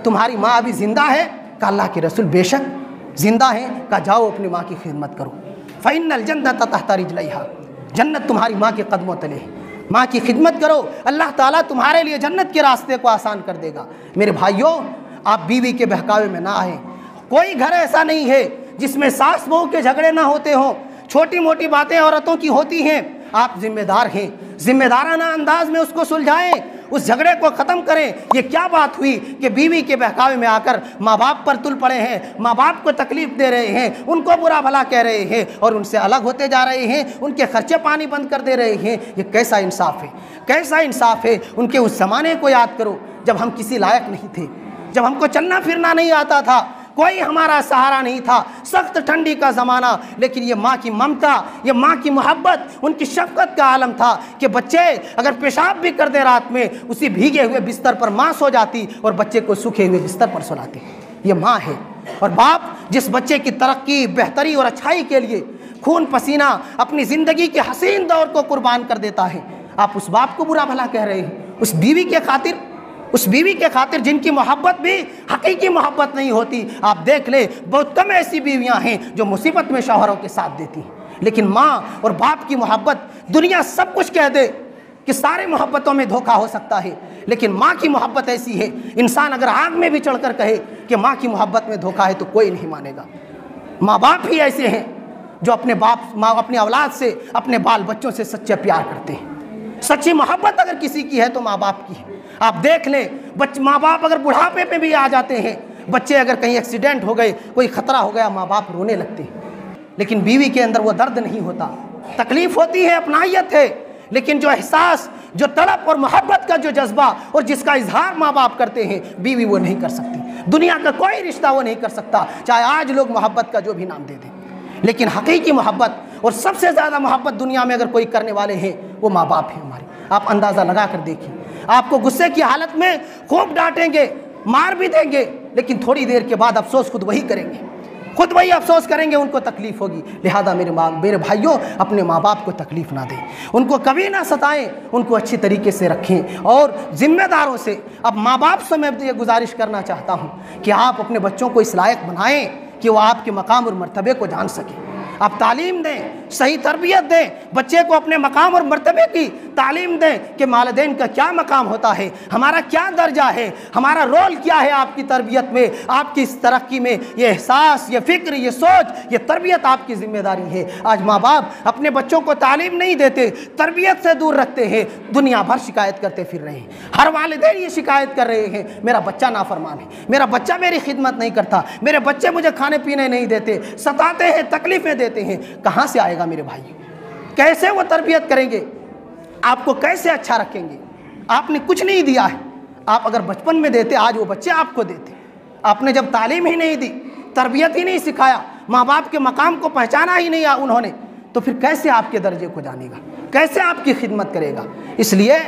तुम्हारी माँ अभी ज़िंदा है? कहा अल्लाह के रसूल बेशक ज़िंदा है। कहा जाओ अपनी माँ की खिदमत करो, फ़इन्नल जन्नत तहत रिजलैहा, जन्नत तुम्हारी माँ के कदमों तले है। माँ की खिदमत करो, अल्लाह ताला तुम्हारे लिए जन्नत के रास्ते को आसान कर देगा। मेरे भाइयों, आप बीवी के बहकावे में ना आए। कोई घर ऐसा नहीं है जिसमें सास बहू के झगड़े ना होते हों। छोटी मोटी बातें औरतों की होती हैं, आप जिम्मेदार हैं, जिम्मेदाराना अंदाज में उसको सुलझाएं, उस झगड़े को ख़त्म करें। ये क्या बात हुई कि बीवी के बहकावे में आकर माँ बाप पर तुल पड़े हैं, माँ बाप को तकलीफ़ दे रहे हैं, उनको बुरा भला कह रहे हैं और उनसे अलग होते जा रहे हैं, उनके खर्चे पानी बंद कर दे रहे हैं। ये कैसा इंसाफ है, कैसा इंसाफ है। उनके उस ज़माने को याद करो जब हम किसी लायक नहीं थे, जब हमको चलना फिरना नहीं आता था, कोई हमारा सहारा नहीं था, सख्त ठंडी का ज़माना, लेकिन ये माँ की ममता, ये माँ की मोहब्बत, उनकी शफ़क़त का आलम था कि बच्चे अगर पेशाब भी कर दे रात में, उसी भीगे हुए बिस्तर पर माँ सो जाती और बच्चे को सूखे हुए बिस्तर पर सुलाती। ये माँ है। और बाप जिस बच्चे की तरक्की, बेहतरी और अच्छाई के लिए खून पसीना अपनी ज़िंदगी के हसीन दौर को कुर्बान कर देता है, आप उस बाप को बुरा भला कह रहे हैं। उस बीवी के खातिर, उस बीवी के खातिर जिनकी मोहब्बत भी हकीकी मोहब्बत नहीं होती। आप देख ले, बहुत कम ऐसी बीवियां हैं जो मुसीबत में शौहरों के साथ देती हैं, लेकिन माँ और बाप की मोहब्बत, दुनिया सब कुछ कह दे कि सारे मोहब्बतों में धोखा हो सकता है, लेकिन माँ की मोहब्बत ऐसी है, इंसान अगर आग में भी चढ़कर कहे कि माँ की मोहब्बत में धोखा है तो कोई नहीं मानेगा। माँ बाप ही ऐसे हैं जो अपने बाप, माँ अपनी औलाद से, अपने बाल बच्चों से सच्चे प्यार करते हैं। सच्ची मोहब्बत अगर किसी की है तो माँ बाप की है। आप देख लें, माँ बाप अगर बुढ़ापे पे भी आ जाते हैं, बच्चे अगर कहीं एक्सीडेंट हो गए, कोई ख़तरा हो गया, माँ बाप रोने लगते हैं, लेकिन बीवी के अंदर वो दर्द नहीं होता। तकलीफ़ होती है, अपनायत है, लेकिन जो एहसास, जो तड़प और मोहब्बत का जो जज्बा और जिसका इजहार माँ बाप करते हैं, बीवी वो नहीं कर सकती। दुनिया का कोई रिश्ता वो नहीं कर सकता, चाहे आज लोग मोहब्बत का जो भी नाम दे दें। लेकिन हकीकी मोहब्बत और सबसे ज़्यादा मोहब्बत दुनिया में अगर कोई करने वाले हैं, वो माँ बाप हैं हमारे। आप अंदाज़ा लगा कर देखिए, आपको गुस्से की हालत में खूब डांटेंगे, मार भी देंगे, लेकिन थोड़ी देर के बाद अफसोस खुद वही करेंगे, खुद वही अफसोस करेंगे, उनको तकलीफ़ होगी। लिहाजा मेरे भाइयों, अपने माँ बाप को तकलीफ़ ना दें, उनको कभी ना सताएं, उनको अच्छी तरीके से रखें। और ज़िम्मेदारों से, अब माँ बाप से मैं ये गुजारिश करना चाहता हूँ कि आप अपने बच्चों को इस लायक बनाएं कि वो आपके मकाम और मर्तबे को जान सकें। आप तालीम दें, सही तरबियत दें, बच्चे को अपने मकाम और मर्तबे की तालीम दें कि वालिदैन का क्या मकाम होता है, हमारा क्या दर्जा है, हमारा रोल क्या है आपकी तरबियत में, आपकी इस तरक्की में। ये एहसास, ये फ़िक्र, ये सोच, ये तरबियत आपकी ज़िम्मेदारी है। आज माँ बाप अपने बच्चों को तालीम नहीं देते, तरबियत से दूर रखते हैं, दुनिया भर शिकायत करते फिर रहे हैं। हर वालिदैन ये शिकायत कर रहे हैं, मेरा बच्चा नाफरमान है, मेरा बच्चा मेरी खिदमत नहीं करता, मेरे बच्चे मुझे खाने पीने नहीं देते, सताते हैं, तकलीफ़ें देते हैं। कहाँ से आएगा मेरे भाई? कैसे वो तरबियत करेंगे? आपको कैसे अच्छा रखेंगे? आपने कुछ नहीं दिया है। आप अगर बचपन में देते, आज वो बच्चे आपको देते। आपने जब तालीम ही नहीं दी, तरबियत ही नहीं सिखाया, माँ बाप के मकाम को पहचाना ही नहीं उन्होंने, तो फिर कैसे आपके दर्जे को जानेगा, कैसे आपकी खिदमत करेगा? इसलिए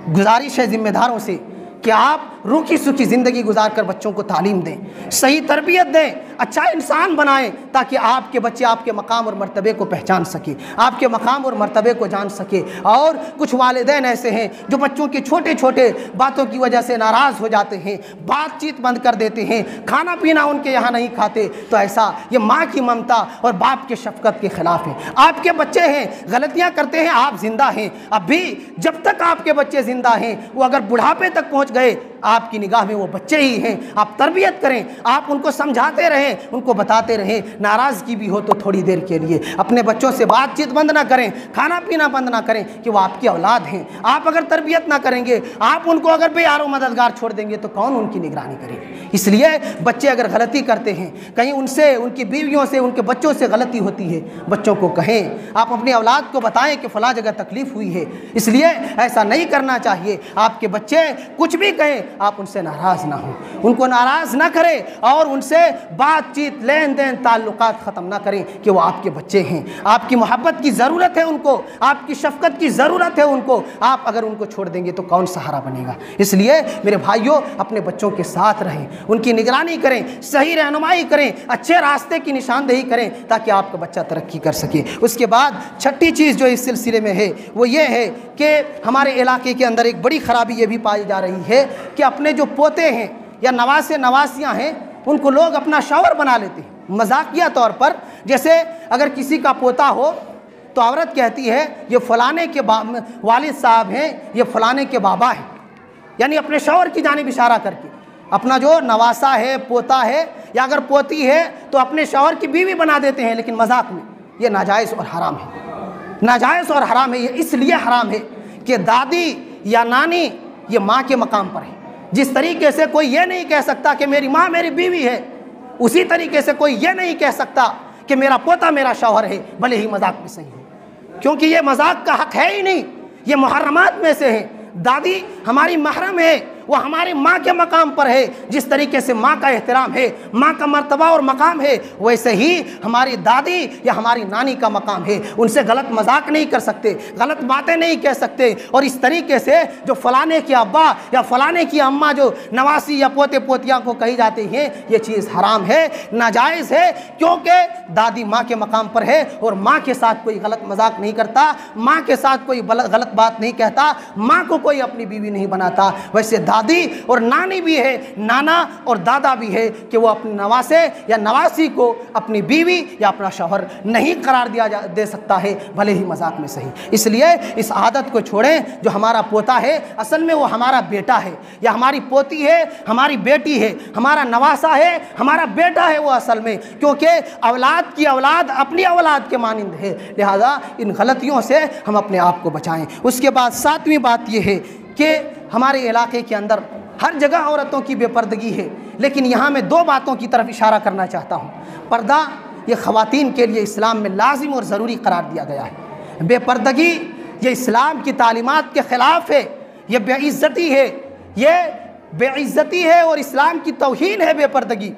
गुजारिश है ज़िम्मेदारों से कि आप रूखी सूखी ज़िंदगी गुजार कर बच्चों को तालीम दें, सही तरबियत दें, अच्छा इंसान बनाएं, ताकि आपके बच्चे आपके मकाम और मर्तबे को पहचान सके, आपके मकाम और मर्तबे को जान सके। और कुछ वालिदैन ऐसे हैं जो बच्चों की छोटे छोटे बातों की वजह से नाराज़ हो जाते हैं, बातचीत बंद कर देते हैं, खाना पीना उनके यहाँ नहीं खाते। तो ऐसा ये माँ की ममता और बाप के शफ़क़त के ख़िलाफ़ है। आपके बच्चे हैं, गलतियाँ करते हैं, आप ज़िंदा हैं, अभी जब तक आपके बच्चे ज़िंदा हैं, वो अगर बुढ़ापे तक पहुँच गए, आपकी निगाह में वो बच्चे ही हैं। आप तरबियत करें, आप उनको समझाते रहें, उनको बताते रहें। नाराज़गी भी हो तो थोड़ी देर के लिए, अपने बच्चों से बातचीत बंद ना करें, खाना पीना बंद ना करें, कि वो आपकी औलाद हैं। आप अगर तरबियत ना करेंगे, आप उनको अगर बेयारो मददगार छोड़ देंगे तो कौन उनकी निगरानी करेगा? इसलिए बच्चे अगर गलती करते हैं, कहीं उनसे, उनकी बीवियों से, उनके बच्चों से गलती होती है, बच्चों को कहें, आप अपनी औलाद को बताएं कि फ़लाँ जगह तकलीफ़ हुई है, इसलिए ऐसा नहीं करना चाहिए। आपके बच्चे कुछ भी कहें, आप उनसे नाराज़ ना हो, उनको नाराज़ ना करें और उनसे बातचीत, लेन देन, ताल्लुकात ख़त्म ना करें, कि वो आपके बच्चे हैं, आपकी मोहब्बत की ज़रूरत है उनको, आपकी शफ़क़त की ज़रूरत है उनको। आप अगर उनको छोड़ देंगे तो कौन सहारा बनेगा? इसलिए मेरे भाइयों, अपने बच्चों के साथ रहें, उनकी निगरानी करें, सही रहनुमाई करें, अच्छे रास्ते की निशानदेही करें, ताकि आपका बच्चा तरक्की कर सके। उसके बाद छठी चीज़ जो इस सिलसिले में है वो ये है कि हमारे इलाके के अंदर एक बड़ी ख़राबी ये भी पाई जा रही है कि अपने जो पोते हैं या नवासे नवासियाँ हैं, उनको लोग अपना शौहर बना लेते हैं मजाकिया तौर पर। जैसे अगर किसी का पोता हो तो औरत कहती है ये फलाने के वालिद साहब हैं, ये फलाने के बाबा हैं, यानी अपने शौहर की जानिब इशारा करके। अपना जो नवासा है, पोता है या अगर पोती है तो अपने शौहर की बीवी बना देते हैं, लेकिन मजाक में। ये नाजायज़ और हराम है, नाजायज़ और हराम है। ये इसलिए हराम है कि दादी या नानी ये माँ के मकाम पर है। जिस तरीके से कोई ये नहीं कह सकता कि मेरी माँ मेरी बीवी है, उसी तरीके से कोई ये नहीं कह सकता कि मेरा पोता मेरा शौहर है, भले ही मजाक में सही हो, क्योंकि ये मजाक का हक है ही नहीं, ये मुहर्रमात में से है। दादी हमारी महरम है, वो हमारी माँ के मकाम पर है। जिस तरीके से माँ का एहतराम है, माँ का मर्तबा और मकाम है, वैसे ही हमारी दादी या हमारी नानी का मकाम है। उनसे गलत मजाक नहीं कर सकते, गलत बातें नहीं कह सकते। और इस तरीके से जो फलाने के अब्बा या फलाने की अम्मा जो नवासी या पोते पोतियाँ को कही जाती हैं, ये चीज़ हराम है, नाजायज़ है, क्योंकि दादी माँ के मकाम पर है और माँ के साथ कोई गलत मजाक नहीं करता, माँ के साथ कोई गलत बात नहीं कहता, माँ को कोई अपनी बीवी नहीं बनाता। वैसे दादी और नानी भी है, नाना और दादा भी है कि वो अपने नवासे या नवासी को अपनी बीवी या अपना शौहर नहीं करार दे सकता है, भले ही मजाक में सही। इसलिए इस आदत को छोड़ें। जो हमारा पोता है असल में वो हमारा बेटा है, या हमारी पोती है हमारी बेटी है, हमारा नवासा है हमारा बेटा है वो असल में, क्योंकि औलाद की औलाद अपनी औलाद के मानिंद है। लिहाजा इन गलतियों से हम अपने आप को बचाएं। उसके बाद सातवीं बात यह है कि हमारे इलाके के अंदर हर जगह औरतों की बेपर्दगी है, लेकिन यहाँ मैं दो बातों की तरफ इशारा करना चाहता हूँ। पर्दा ये ख़वातीन के लिए इस्लाम में लाजिम और ज़रूरी करार दिया गया है। बेपर्दगी ये इस्लाम की तालीमात के ख़िलाफ़ है, ये बेइज़्ज़ती है, ये बेइज़्ज़ती है और इस्लाम की तौहीन है बेपर्दगी।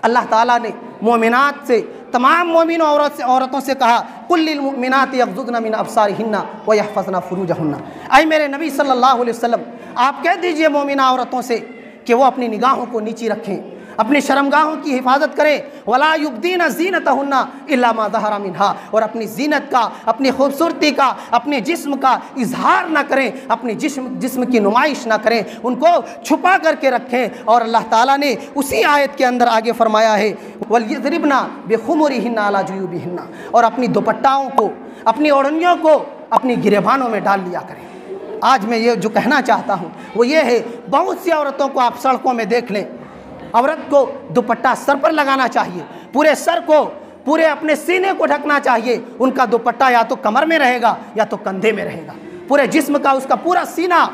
अल्लाह ताला ने मोमिनात से, तमाम मोमिन औरतों से कहा, कुल्लिल मुमिनात यग़ज़ुज़्न मिन अब्सारिहिन्ना व यहफ़ज़्न फ़ुरूजहुन्ना। ऐ मेरे नबी सल्लल्लाहु अलैहि वसल्लम, आप कह दीजिए मोमिना औरतों से कि वो अपनी निगाहों को नीची रखें, अपनी शर्मगाहों की हिफाजत करें। वला युब्दीना ज़ीनतहुन्ना इल्ला मा ज़हरा मिन्हा, और अपनी जीनत का, अपनी खूबसूरती का, अपने जिस्म का इजहार ना करें, अपनी जिस्म की नुमाइश ना करें, उनको छुपा करके रखें। और अल्लाह ताला ने उसी आयत के अंदर आगे फरमाया है, वलयज़रिबना बिखुमुरिहिन्ना अला जुयूबिहिन्ना, और अपनी दुपट्टाओं को, अपनी ओढ़नियों को अपनी गिरेबानों में डाल लिया करें। आज मैं ये जो कहना चाहता हूँ वो ये है, बहुत सी औरतों को आप सड़कों में देख लें, औरत को दुपट्टा सर पर लगाना चाहिए, पूरे सर को, पूरे अपने सीने को ढकना चाहिए। उनका दुपट्टा या तो कमर में रहेगा या तो कंधे में रहेगा, पूरे जिस्म का उसका पूरा सीना,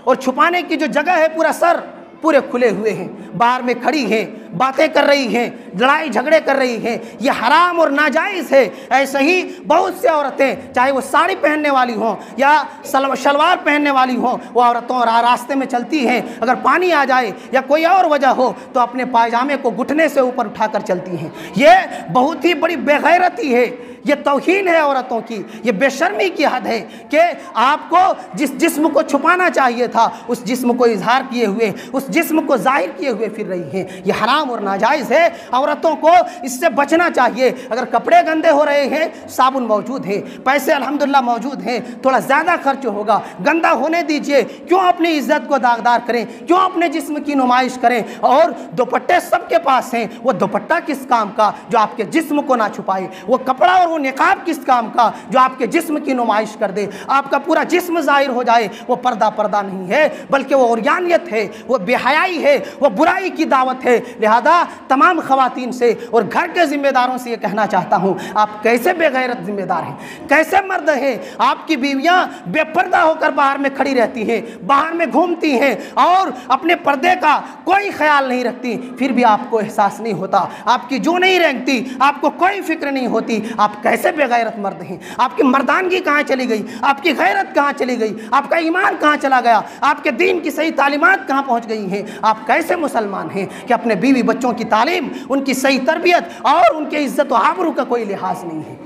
और छुपाने की जो जगह है पूरा सर पूरे खुले हुए हैं। बाहर में खड़ी हैं, बातें कर रही हैं, लड़ाई झगड़े कर रही हैं, ये हराम और नाजायज़ है। ऐसे ही बहुत से औरतें, चाहे वो साड़ी पहनने वाली हों या शलवार पहनने वाली हों, वो औरतों रास्ते में चलती हैं, अगर पानी आ जाए या कोई और वजह हो तो अपने पायजामे को घुटने से ऊपर उठाकर चलती हैं। ये बहुत ही बड़ी बेगैरती है, ये तौहीन है औरतों की, ये बेशर्मी की हद है कि आपको जिस जिस्म को छुपाना चाहिए था उस जिस्म को इजहार किए हुए, उस जिस्म को जाहिर किए हुए फिर रही हैं। ये हराम और नाजायज़ है, औरतों को इससे बचना चाहिए। अगर कपड़े गंदे हो रहे हैं, साबुन मौजूद है, पैसे अल्हम्दुलिल्लाह मौजूद हैं, थोड़ा ज़्यादा खर्च होगा, गंदा होने दीजिए। क्यों अपनी इज्जत को दागदार करें, क्यों अपने जिस्म की नुमाइश करें। और दुपट्टे सबके पास हैं, वो दुपट्टा किस काम का जो आपके जिस्म को ना छुपाए, वो कपड़ा और वो निकाब किस काम का जो आपके जिस्म की नुमाइश कर दे, आपका पूरा जिस्म जाहिर हो जाए। वो पर्दा नहीं है, बल्कि वो औरियानियत है, वो बेहयाई है, वो बुराई की दावत है। लिहाजा तमाम ख़वातीन से और घर के ज़िम्मेदारों से ये कहना चाहता हूँ, आप कैसे बेगैरत ज़िम्मेदार हैं, कैसे मर्द हैं। आपकी बीवियाँ बेपर्दा होकर बाहर में खड़ी रहती हैं, बाहर में घूमती हैं और अपने पर्दे का कोई ख्याल नहीं रखती, फिर भी आपको एहसास नहीं होता, आपकी जो नहीं रेंगती, आपको कोई फिक्र नहीं होती। आप कैसे बेगैरत मर्द हैं, आपकी मर्दानगी कहाँ चली गई, आपकी गैरत कहाँ चली गई, आपका ईमान कहाँ चला गया, आपके दीन की सही तालीमात कहाँ पहुँच गई हैं। आप कैसे मुसलमान हैं कि अपने बीवी बच्चों की तालीम, उनकी सही तरबियत और उनके इज्जत व आबरू का कोई लिहाज नहीं है।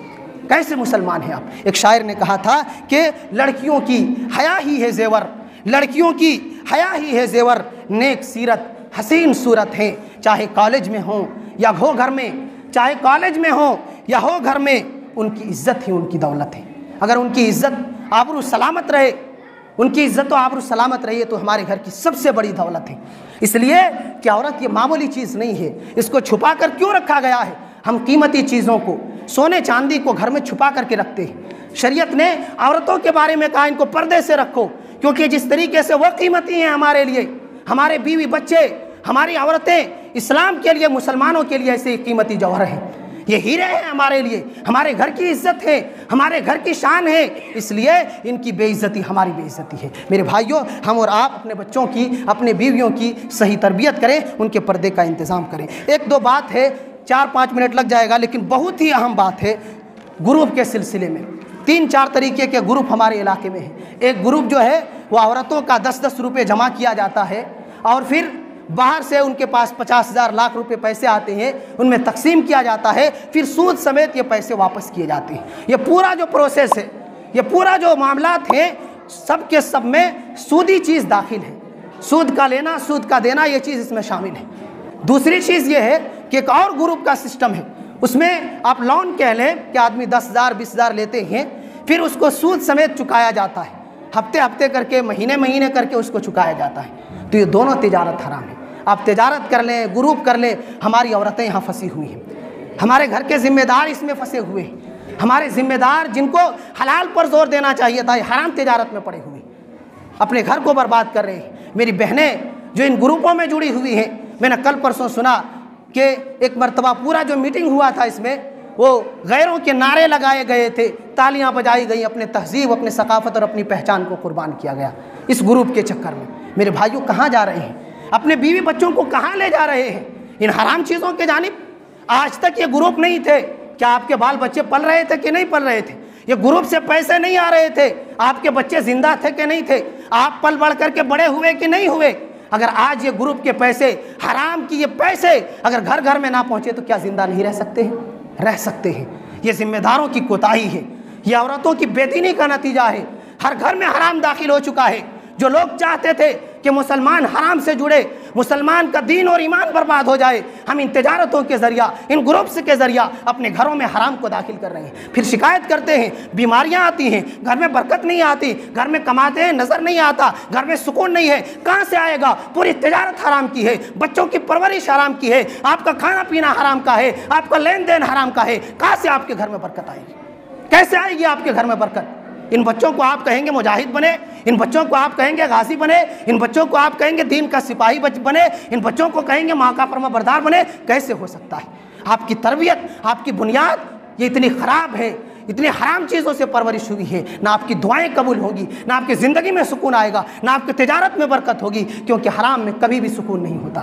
कैसे मुसलमान हैं आप। एक शायर ने कहा था कि लड़कियों की हया ही है जेवर, लड़कियों की हया ही है जेवर, नेक सीरत हसीन सूरत है। चाहे कॉलेज में हो या हो घर में, चाहे कॉलेज में हो या हो घर में, उनकी इज्जत ही उनकी दौलत है। अगर उनकी इज्जत आबरू सलामत रहे, उनकी इज्जत आबरू सलामत रही तो हमारे घर की सबसे बड़ी दौलत है। इसलिए कि औरत ये मामूली चीज़ नहीं है, इसको छुपा कर क्यों रखा गया है। हम कीमती चीज़ों को, सोने चांदी को घर में छुपा करके रखते हैं। शरीयत ने औरतों के बारे में कहा इनको पर्दे से रखो, क्योंकि जिस तरीके से वह कीमती हैं हमारे लिए, हमारे बीवी बच्चे, हमारी औरतें इस्लाम के लिए, मुसलमानों के लिए ऐसे कीमती जौहर हैं। ये हीरे हैं हमारे लिए, हमारे घर की इज्जत है, हमारे घर की शान है, इसलिए इनकी बेइज्जती हमारी बेइज्जती है। मेरे भाइयों, हम और आप अपने बच्चों की, अपने बीवियों की सही तरबियत करें, उनके पर्दे का इंतज़ाम करें। एक दो बात है, 4-5 मिनट लग जाएगा, लेकिन बहुत ही अहम बात है ग्रुप के सिलसिले में। 3-4 तरीके के ग्रुप हमारे इलाके में हैं। एक ग्रुप जो है वह औरतों का 10-10 रुपये जमा किया जाता है और फिर बाहर से उनके पास 50,000 लाख रुपए पैसे आते हैं, उनमें तकसीम किया जाता है, फिर सूद समेत ये पैसे वापस किए जाते हैं। ये पूरा जो प्रोसेस है, ये पूरा जो मामलात हैं, सब के सब में सूदी चीज़ दाखिल है। सूद का लेना, सूद का देना, ये चीज़ इसमें शामिल है। दूसरी चीज़ ये है कि एक और ग्रुप का सिस्टम है, उसमें आप लोन कह लें कि आदमी 10,000 20,000 लेते हैं, फिर उसको सूद समेत चुकाया जाता है, हफ्ते हफ्ते करके, महीने महीने करके उसको चुकाया जाता है। तो ये दोनों तिजारत हराम है। आप तिजारत कर लें, ग्रुप कर लें, हमारी औरतें यहाँ फंसी हुई हैं, हमारे घर के जिम्मेदार इसमें फंसे हुए हैं, हमारे जिम्मेदार जिनको हलाल पर जोर देना चाहिए था, हराम तिजारत में पड़े हुए, अपने घर को बर्बाद कर रहे हैं। मेरी बहनें जो इन ग्रुपों में जुड़ी हुई हैं, मैंने कल परसों सुना कि एक मरतबा पूरा जो मीटिंग हुआ था इसमें वो गैरों के नारे लगाए गए थे, तालियां बजाई गई, अपने तहजीब, अपने सकाफत और अपनी पहचान को कुर्बान किया गया इस ग्रुप के चक्कर में। मेरे भाइयों, कहाँ जा रहे हैं? अपने बीवी बच्चों को कहाँ ले जा रहे हैं? इन हराम चीज़ों के जानिब। आज तक ये ग्रुप नहीं थे, क्या आपके बाल बच्चे पल रहे थे कि नहीं पल रहे थे? ये ग्रुप से पैसे नहीं आ रहे थे, आपके बच्चे जिंदा थे कि नहीं थे? आप पल बढ़ करके बड़े हुए कि नहीं हुए? अगर आज ये ग्रुप के पैसे, हराम की ये पैसे अगर घर घर में ना पहुँचे तो क्या जिंदा नहीं रह सकते हैं? रह सकते हैं। ये जिम्मेदारों की कोताही है, ये औरतों की बेदीनी का नतीजा है। हर घर में हराम दाखिल हो चुका है। जो लोग चाहते थे कि मुसलमान हराम से जुड़े, मुसलमान का दीन और ईमान बर्बाद हो जाए, हम इन तिजारतों के ज़रिया, इन ग्रुप्स के ज़रिया अपने घरों में हराम को दाखिल कर रहे हैं। फिर शिकायत करते हैं, बीमारियां आती हैं, घर में बरकत नहीं आती, घर में कमाते हैं नज़र नहीं आता, घर में सुकून नहीं है। कहाँ से आएगा? पूरी तिजारत हराम की है, बच्चों की परवरिश हराम की है, आपका खाना पीना हराम का है, आपका लेन देन हराम का है। कहाँ से आपके घर में बरकत आएगी? कैसे आएगी आपके घर में बरकत? इन बच्चों को आप कहेंगे मुजाहिद बने, इन बच्चों को आप कहेंगे गाजी बने, इन बच्चों को आप कहेंगे दीन का सिपाही बने, इन बच्चों को कहेंगे माँ का फरमा बरदार बने। कैसे हो सकता है? आपकी तरबियत, आपकी बुनियाद ये इतनी ख़राब है, इतने हराम चीज़ों से परवरिश हुई है। ना आपकी दुआएं कबूल होंगी, ना आपकी ज़िंदगी में सुकून आएगा, ना आपकी तिजारत में बरकत होगी, क्योंकि हराम में कभी भी सुकून नहीं होता,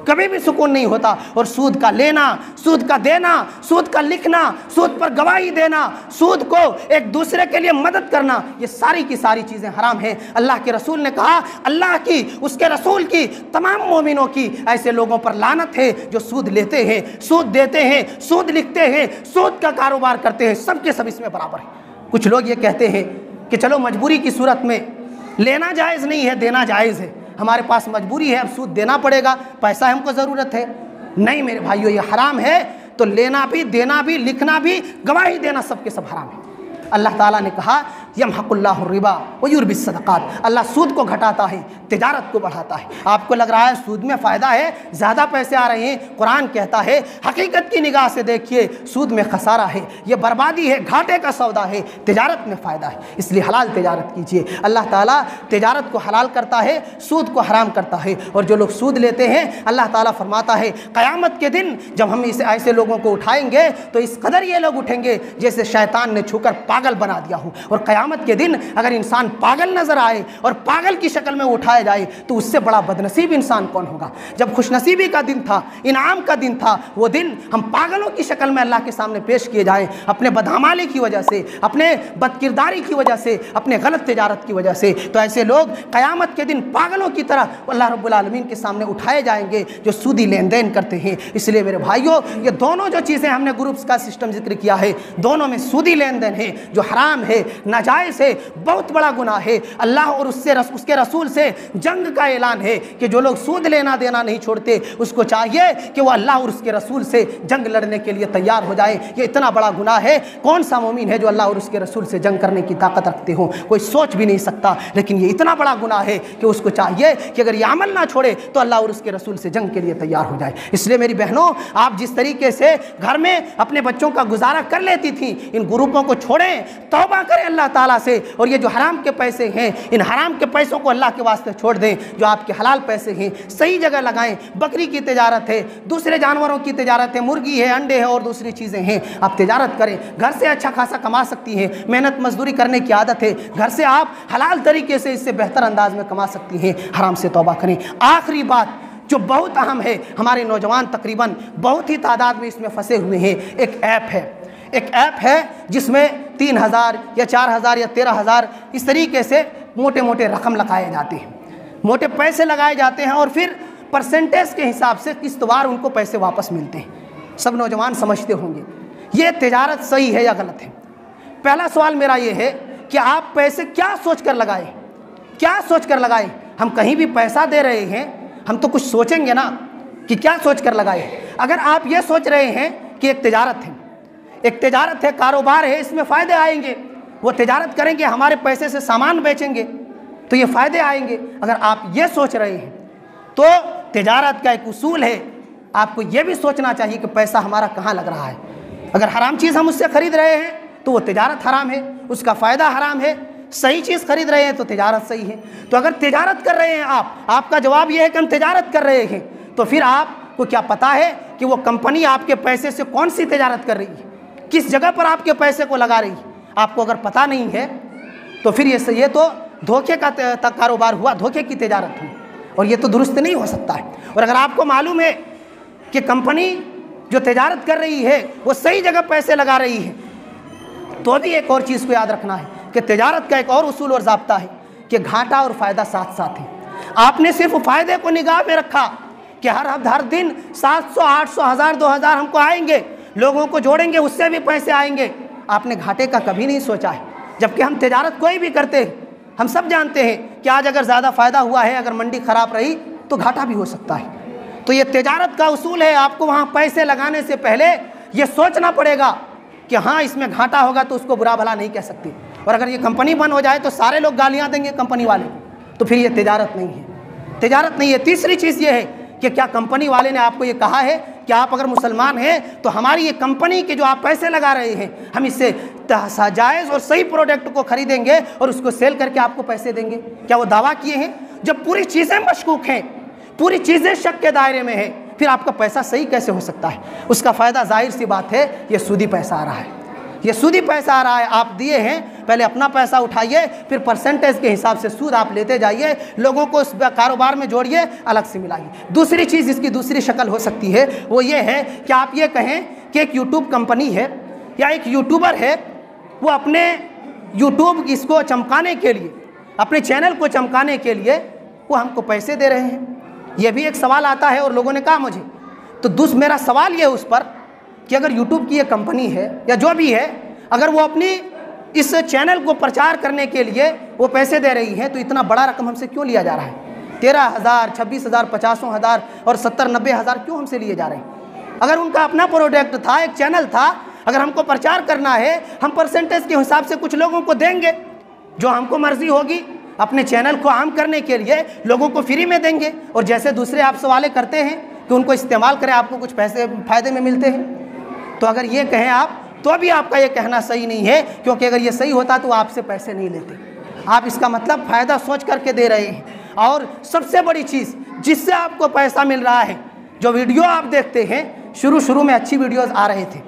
कभी भी सुकून नहीं होता। और सूद का लेना, सूद का देना, सूद का लिखना, सूद पर गवाही देना, सूद को एक दूसरे के लिए मदद करना, ये सारी की सारी चीज़ें हराम हैं। अल्लाह के रसूल ने कहा, अल्लाह की, उसके रसूल की, तमाम मोमिनों की ऐसे लोगों पर लानत है जो सूद लेते हैं, सूद देते हैं, सूद लिखते हैं, सूद का कारोबार करते हैं। सबके सब इसमें बराबर है। कुछ लोग ये कहते हैं कि चलो मजबूरी की सूरत में लेना जायज़ नहीं है, देना जायज़ है, हमारे पास मजबूरी है, अब सूद देना पड़ेगा, पैसा हमको ज़रूरत है। नहीं मेरे भाइयों, ये हराम है। तो लेना भी, देना भी, लिखना भी, गवाही देना, सबके सब हराम है। अल्लाह ताला ने कहा यमहकुल्लाहु रिबा व युर्बिस सदक़ात, अल्लाह सूद को घटाता है, तिजारत को बढ़ाता है। आपको लग रहा है सूद में फ़ायदा है, ज़्यादा पैसे आ रहे हैं, कुरान कहता है हकीकत की निगाह से देखिए सूद में खसारा है, ये बर्बादी है, घाटे का सौदा है, तिजारत में फ़ायदा है। इसलिए हलाल तिजारत कीजिए। अल्लाह ताला तिजारत को हलाल करता है, सूद को हराम करता है। और जो लोग सूद लेते हैं, अल्लाह ताला फरमाता है क़यामत के दिन जब हम इसे ऐसे लोगों को उठाएंगे तो इस कदर ये लोग उठेंगे जैसे शैतान ने छूकर पागल बना दिया हो। और क़यामत के दिन अगर इंसान पागल नजर आए और पागल की शक्ल में उठाया जाए तो उससे बड़ा बदनसीब इंसान कौन होगा। जब खुशनसीबी का दिन था, इनाम का दिन था, वो दिन हम पागलों की शक्ल में अल्लाह के सामने पेश किए जाएं, अपने बदअमाली की वजह से, अपने बदकिरदारी की वजह से, अपने गलत तिजारत की वजह से, तो ऐसे लोग क़यामत के दिन पागलों की तरह अल्लाह रब्बुल आलमीन के सामने उठाए जाएंगे जो सूदी लेन देन करते हैं। इसलिए मेरे भाइयों, ये दोनों जो चीज़ें हमने ग्रुप्स का सिस्टम जिक्र किया है, दोनों में सूदी लेन देन है जो हराम है, नाजायज़ है, बहुत बड़ा गुनाह है। अल्लाह और उसके रसूल से जंग का ऐलान है कि जो लोग सूद लेना देना नहीं छोड़ते उसको चाहिए कि वो अल्लाह और उसके रसूल से जंग लड़ने के लिए तैयार हो जाए। ये इतना बड़ा गुनाह है। कौन सा मोमिन है जो अल्लाह और उसके रसूल से जंग करने की ताकत रखते हो? कोई सोच भी नहीं सकता। लेकिन ये इतना बड़ा गुनाह है कि उसको चाहिए कि अगर ये अमल ना छोड़े तो अल्लाह और उसके रसूल से जंग के लिए तैयार हो जाए। इसलिए मेरी बहनों, आप जिस तरीके से घर में अपने बच्चों का गुजारा कर लेती थी, इन ग्रुपों को छोड़ें, तौबा करें अल्लाह ताला से, और ये जो हराम के पैसे हैं, इन हराम के पैसों को अल्लाह के वास्ते छोड़ दें। जो आपके हलाल पैसे हैं सही जगह लगाएं। बकरी की तिजारत है, दूसरे जानवरों की तिजारत है, मुर्गी है, अंडे है और दूसरी चीज़ें हैं, आप तिजारत करें। घर से अच्छा खासा कमा सकती हैं, मेहनत मजदूरी करने की आदत है, घर से आप हलाल तरीके से इससे बेहतर अंदाज में कमा सकती हैं। हराम से तौबा करें। आखिरी बात जो बहुत अहम है, हमारे नौजवान तकरीबन बहुत ही तादाद में इसमें फंसे हुए हैं। एक ऐप है जिसमें 3,000 या 4,000 या 13,000 इस तरीके से मोटे मोटे रकम लगाए जाते हैं, मोटे पैसे लगाए जाते हैं और फिर परसेंटेज के हिसाब से किस्तवार उनको पैसे वापस मिलते हैं। सब नौजवान समझते होंगे ये तिजारत सही है या गलत है। पहला सवाल मेरा ये है कि आप पैसे क्या सोच कर लगाए, क्या सोच कर लगाए? हम कहीं भी पैसा दे रहे हैं, हम तो कुछ सोचेंगे ना कि क्या सोच कर लगाए। अगर आप ये सोच रहे हैं कि एक तिजारत है, कारोबार है, इसमें फ़ायदे आएंगे, वो तिजारत करेंगे, हमारे पैसे से सामान बेचेंगे तो ये फ़ायदे आएंगे, अगर आप ये सोच रहे हैं तो तिजारत का एक उसूल है, आपको ये भी सोचना चाहिए कि पैसा हमारा कहाँ लग रहा है। अगर हराम चीज़ हम उससे ख़रीद रहे हैं तो वो तिजारत हराम है, उसका फ़ायदा हराम है। सही चीज़ खरीद रहे हैं तो तिजारत सही है। तो अगर तिजारत कर रहे हैं आपका जवाब ये है कि हम तिजारत कर रहे हैं, तो फिर आपको क्या पता है कि वो कंपनी आपके पैसे से कौन सी तिजारत कर रही है, किस जगह पर आपके पैसे को लगा रही है? आपको अगर पता नहीं है तो फिर ये तो धोखे का कारोबार हुआ, धोखे की तिजारत हुई, और ये तो दुरुस्त नहीं हो सकता है। और अगर आपको मालूम है कि कंपनी जो तिजारत कर रही है वो सही जगह पैसे लगा रही है, तो भी एक और चीज़ को याद रखना है कि तिजारत का एक और उसूल और ज़ाब्ता है कि घाटा और फ़ायदा साथ साथ है। आपने सिर्फ फ़ायदे को निगाह में रखा कि हर दिन 700, 800, 1000, 2000 हमको आएंगे, लोगों को जोड़ेंगे उससे भी पैसे आएंगे। आपने घाटे का कभी नहीं सोचा है। जबकि हम तिजारत कोई भी करते हैं, हम सब जानते हैं कि आज अगर ज़्यादा फ़ायदा हुआ है, अगर मंडी ख़राब रही तो घाटा भी हो सकता है। तो ये तिजारत का उसूल है, आपको वहाँ पैसे लगाने से पहले ये सोचना पड़ेगा कि हाँ इसमें घाटा होगा तो उसको बुरा भला नहीं कह सकते। और अगर ये कंपनी बंद हो जाए तो सारे लोग गालियाँ देंगे कंपनी वाले को, तो फिर ये तिजारत नहीं है, तिजारत नहीं है। तीसरी चीज़ ये है कि क्या कंपनी वाले ने आपको ये कहा है कि आप अगर मुसलमान हैं तो हमारी ये कंपनी के जो आप पैसे लगा रहे हैं हम इससे जायज़ और सही प्रोडक्ट को खरीदेंगे और उसको सेल करके आपको पैसे देंगे? क्या वो दावा किए हैं? जब पूरी चीज़ें मशकूक हैं, पूरी चीज़ें शक के दायरे में है, फिर आपका पैसा सही कैसे हो सकता है? उसका फ़ायदा जाहिर सी बात है ये सूदी पैसा आ रहा है, ये सूदी पैसा आ रहा है। आप दिए हैं, पहले अपना पैसा उठाइए, फिर परसेंटेज के हिसाब से सूद आप लेते जाइए, लोगों को इस कारोबार में जोड़िए, अलग से मिलाइए। दूसरी चीज़, इसकी दूसरी शक्ल हो सकती है, वो ये है कि आप ये कहें कि एक यूट्यूब कंपनी है या एक यूट्यूबर है, वो अपने यूट्यूब इसको चमकाने के लिए, अपने चैनल को चमकाने के लिए वो हमको पैसे दे रहे हैं। ये भी एक सवाल आता है और लोगों ने कहा मुझे, तो मेरा सवाल ये उस पर कि अगर यूट्यूब की ये कंपनी है या जो भी है, अगर वो अपनी इस चैनल को प्रचार करने के लिए वो पैसे दे रही है, तो इतना बड़ा रकम हमसे क्यों लिया जा रहा है? 13,000, 26,000, 50,000 और 70-90,000 क्यों हमसे लिए जा रहे हैं? अगर उनका अपना प्रोडक्ट था, एक चैनल था, अगर हमको प्रचार करना है, हम परसेंटेज के हिसाब से कुछ लोगों को देंगे, जो हमको मर्जी होगी अपने चैनल को आम करने के लिए लोगों को फ्री में देंगे। और जैसे दूसरे आप सवाले करते हैं कि उनको इस्तेमाल करें, आपको कुछ पैसे फ़ायदे में मिलते हैं। तो अगर ये कहें आप, तो भी आपका ये कहना सही नहीं है, क्योंकि अगर ये सही होता तो आपसे पैसे नहीं लेते। आप इसका मतलब फ़ायदा सोच करके दे रहे हैं। और सबसे बड़ी चीज़ जिससे आपको पैसा मिल रहा है, जो वीडियो आप देखते हैं, शुरू में अच्छी वीडियोज़ आ रहे थे,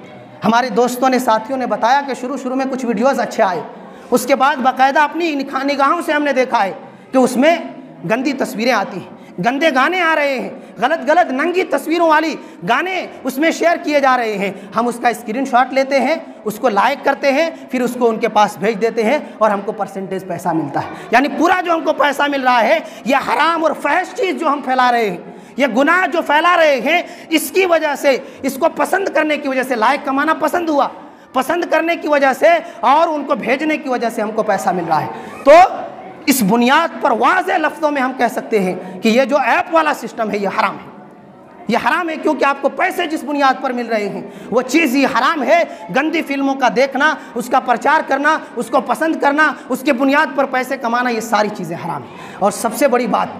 हमारे दोस्तों ने, साथियों ने बताया कि शुरू में कुछ वीडियोज़ अच्छे आए, उसके बाद बाकायदा अपनी निगाहों से हमने देखा है कि उसमें गंदी तस्वीरें आती हैं, गंदे गाने आ रहे हैं, गलत नंगी तस्वीरों वाली गाने उसमें शेयर किए जा रहे हैं। हम उसका स्क्रीनशॉट लेते हैं, उसको लाइक करते हैं, फिर उसको उनके पास भेज देते हैं और हमको परसेंटेज पैसा मिलता है। यानी पूरा जो हमको पैसा मिल रहा है, यह हराम और फहश चीज़ जो हम फैला रहे हैं, ये गुनाह जो फैला रहे हैं, इसकी वजह से, इसको पसंद करने की वजह से, लाइक कमाना पसंद हुआ, पसंद करने की वजह से और उनको भेजने की वजह से हमको पैसा मिल रहा है। तो इस बुनियाद पर वाज़ेह लफ्ज़ों में हम कह सकते हैं कि ये जो ऐप वाला सिस्टम है ये हराम है। ये हराम है क्योंकि आपको पैसे जिस बुनियाद पर मिल रहे हैं वो चीज़ ही हराम है। गंदी फिल्मों का देखना, उसका प्रचार करना, उसको पसंद करना, उसके बुनियाद पर पैसे कमाना, ये सारी चीज़ें हराम हैं। और सबसे बड़ी बात,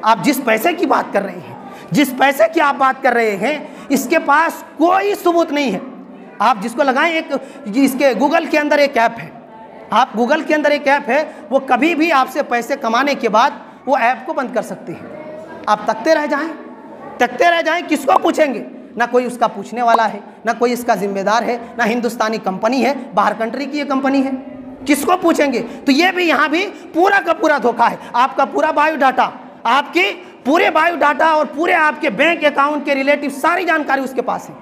आप जिस पैसे की बात कर रहे हैं, जिस पैसे की आप बात कर रहे हैं, इसके पास कोई सबूत नहीं है। आप जिसको लगाएं, एक इसके गूगल के अंदर एक ऐप है, आप गूगल के अंदर एक ऐप है, वो कभी भी आपसे पैसे कमाने के बाद वो ऐप को बंद कर सकते हैं। आप तकते रह जाएं, किसको पूछेंगे? ना कोई उसका पूछने वाला है, ना कोई इसका जिम्मेदार है, ना हिंदुस्तानी कंपनी है, बाहर कंट्री की ये कंपनी है, किसको पूछेंगे? तो ये भी यहाँ भी पूरा का पूरा धोखा है। आपका पूरा बायोडाटा, आपकी पूरे बायोडाटा और पूरे आपके बैंक अकाउंट के रिलेटिव सारी जानकारी उसके पास है।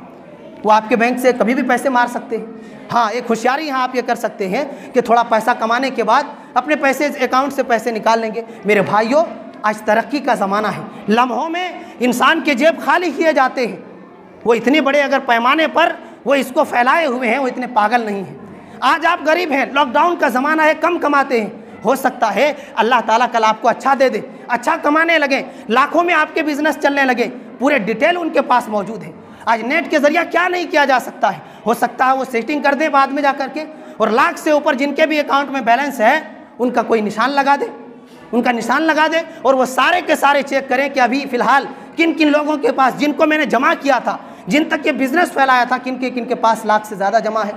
वो आपके बैंक से कभी भी पैसे मार सकते हैं। हाँ, एक होशियारी यहाँ आप ये कर सकते हैं कि थोड़ा पैसा कमाने के बाद अपने पैसे अकाउंट से पैसे निकाल लेंगे। मेरे भाइयों, आज तरक्की का ज़माना है, लम्हों में इंसान के जेब खाली किए जाते हैं। वो इतने बड़े अगर पैमाने पर वो इसको फैलाए हुए हैं, वो इतने पागल नहीं हैं। आज आप गरीब हैं, लॉकडाउन का ज़माना है, कम कमाते हैं, हो सकता है अल्लाह ताला कल आपको अच्छा दे दे, अच्छा कमाने लगे, लाखों में आपके बिजनेस चलने लगे, पूरे डिटेल उनके पास मौजूद है। आज नेट के ज़रिए क्या नहीं किया जा सकता है। हो सकता है वो सेटिंग कर दे बाद में जा करके, और लाख से ऊपर जिनके भी अकाउंट में बैलेंस है उनका कोई निशान लगा दे, उनका निशान लगा दे, और वो सारे के सारे चेक करें कि अभी फ़िलहाल किन किन लोगों के पास, जिनको मैंने जमा किया था, जिन तक ये बिज़नेस फैलाया था, किन के पास लाख से ज़्यादा जमा है,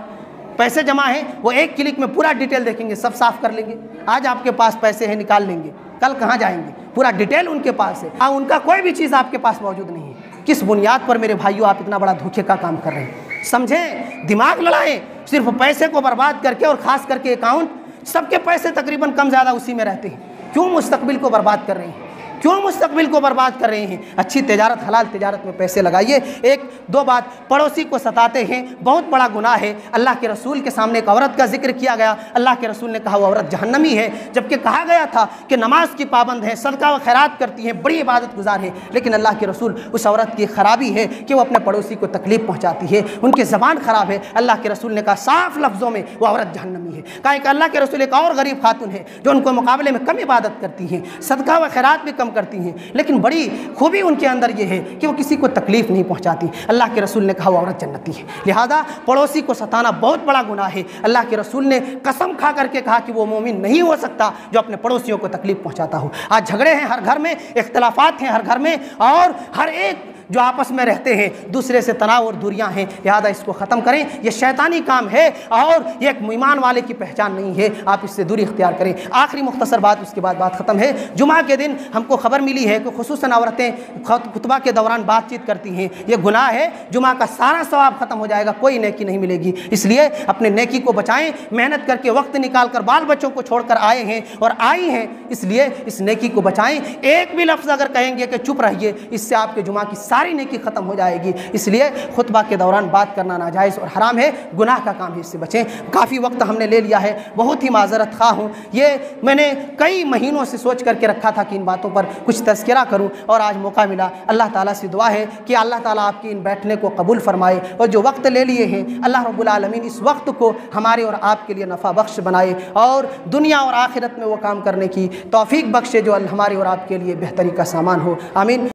पैसे जमा है। वो एक क्लिक में पूरा डिटेल देखेंगे, सब साफ कर लेंगे। आज आपके पास पैसे हैं, निकाल लेंगे, कल कहाँ जाएंगे, पूरा डिटेल उनके पास है। उनका कोई भी चीज़ आपके पास मौजूद नहीं है। किस बुनियाद पर मेरे भाइयों आप इतना बड़ा धोखे का काम कर रहे हैं? समझें, दिमाग लड़ाएं। सिर्फ पैसे को बर्बाद करके, और ख़ास करके अकाउंट, सबके पैसे तकरीबन कम ज़्यादा उसी में रहते हैं। क्यों मुस्तकबिल को बर्बाद कर रहे हैं? क्यों मुस्तकबिल को बर्बाद कर रहे हैं? अच्छी तिजारत, हलाल तिजारत में पैसे लगाइए। एक दो बात, पड़ोसी को सताते हैं, बहुत बड़ा गुनाह है। अल्लाह के रसूल के सामने एक औरत का जिक्र किया गया, अल्लाह के रसूल ने कहा वो औरत जहन्नमी है, जबकि कहा गया था कि नमाज की पाबंद है, सदका व खैरात करती है, बड़ी इबादत गुजार है। लेकिन अल्लाह के रसूल, उस औरत की खराबी है कि वो अपने पड़ोसी को तकलीफ पहुँचाती है, उनकी ज़बान ख़राब है। अल्लाह के रसूल ने कहा साफ लफ्ज़ों में वो औरत जहन्नमी है। कहा कि अल्लाह के रसूल एक और गरीब खातून है जो उनको मुकाबले में कम इबादत करती हैं, सदका व खैरात भी कम करती हैं, लेकिन बड़ी खूबी उनके अंदर ये है कि वो किसी को तकलीफ नहीं पहुंचाती। अल्लाह के रसूल ने कहा वो औरत जन्नती है। लिहाजा पड़ोसी को सताना बहुत बड़ा गुनाह है। अल्लाह के रसूल ने कसम खा करके कहा कि वो मोमिन नहीं हो सकता जो अपने पड़ोसियों को तकलीफ पहुंचाता हो। आज झगड़े हैं हर घर में, इख्तलाफात हैं हर घर में, और हर एक जो आपस में रहते हैं दूसरे से तनाव और दूरियां हैं। लिहाजा इसको ख़त्म करें, ये शैतानी काम है और ये एक ईमान वाले की पहचान नहीं है। आप इससे दूरी इख्तियार करें। आखिरी मुख्तसर बात, उसके बाद बात ख़त्म है। जुमा के दिन हमको खबर मिली है कि खुसूसन औरतें खुतबा के दौरान बातचीत करती हैं, ये गुनाह है। जुमा का सारा सवाब ख़त्म हो जाएगा, कोई नेकी नहीं मिलेगी। इसलिए अपने नेकी को बचाएँ, मेहनत करके वक्त निकाल कर बाल बच्चों को छोड़कर आए हैं और आई हैं, इसलिए इस नेकी को बचाएँ। एक भी लफ्ज़ अगर कहेंगे कि चुप रहिए, इससे आपके जुमा की सारी नेकी खत्म हो जाएगी। इसलिए खुतबा के दौरान बात करना नाजायज़ और हराम है, गुनाह का काम है, इससे बचें। काफ़ी वक्त हमने ले लिया है, बहुत ही माजरत खा हूँ। ये मैंने कई महीनों से सोच करके रखा था कि इन बातों पर कुछ तज़किरा करूँ, और आज मौका मिला। अल्लाह ताला से दुआ है कि अल्लाह ताला आपकी इन बैठने को कबूल फरमाए, और जो वक्त ले लिए हैं अल्लाह रब्बुल आलमीन इस वक्त को हमारे और आपके लिए नफ़ा बख्श बनाए, और दुनिया और आखिरत में वो काम करने की तौफीक बख्शे जो हमारे और आपके लिए बेहतरी का सामान हो। आमीन।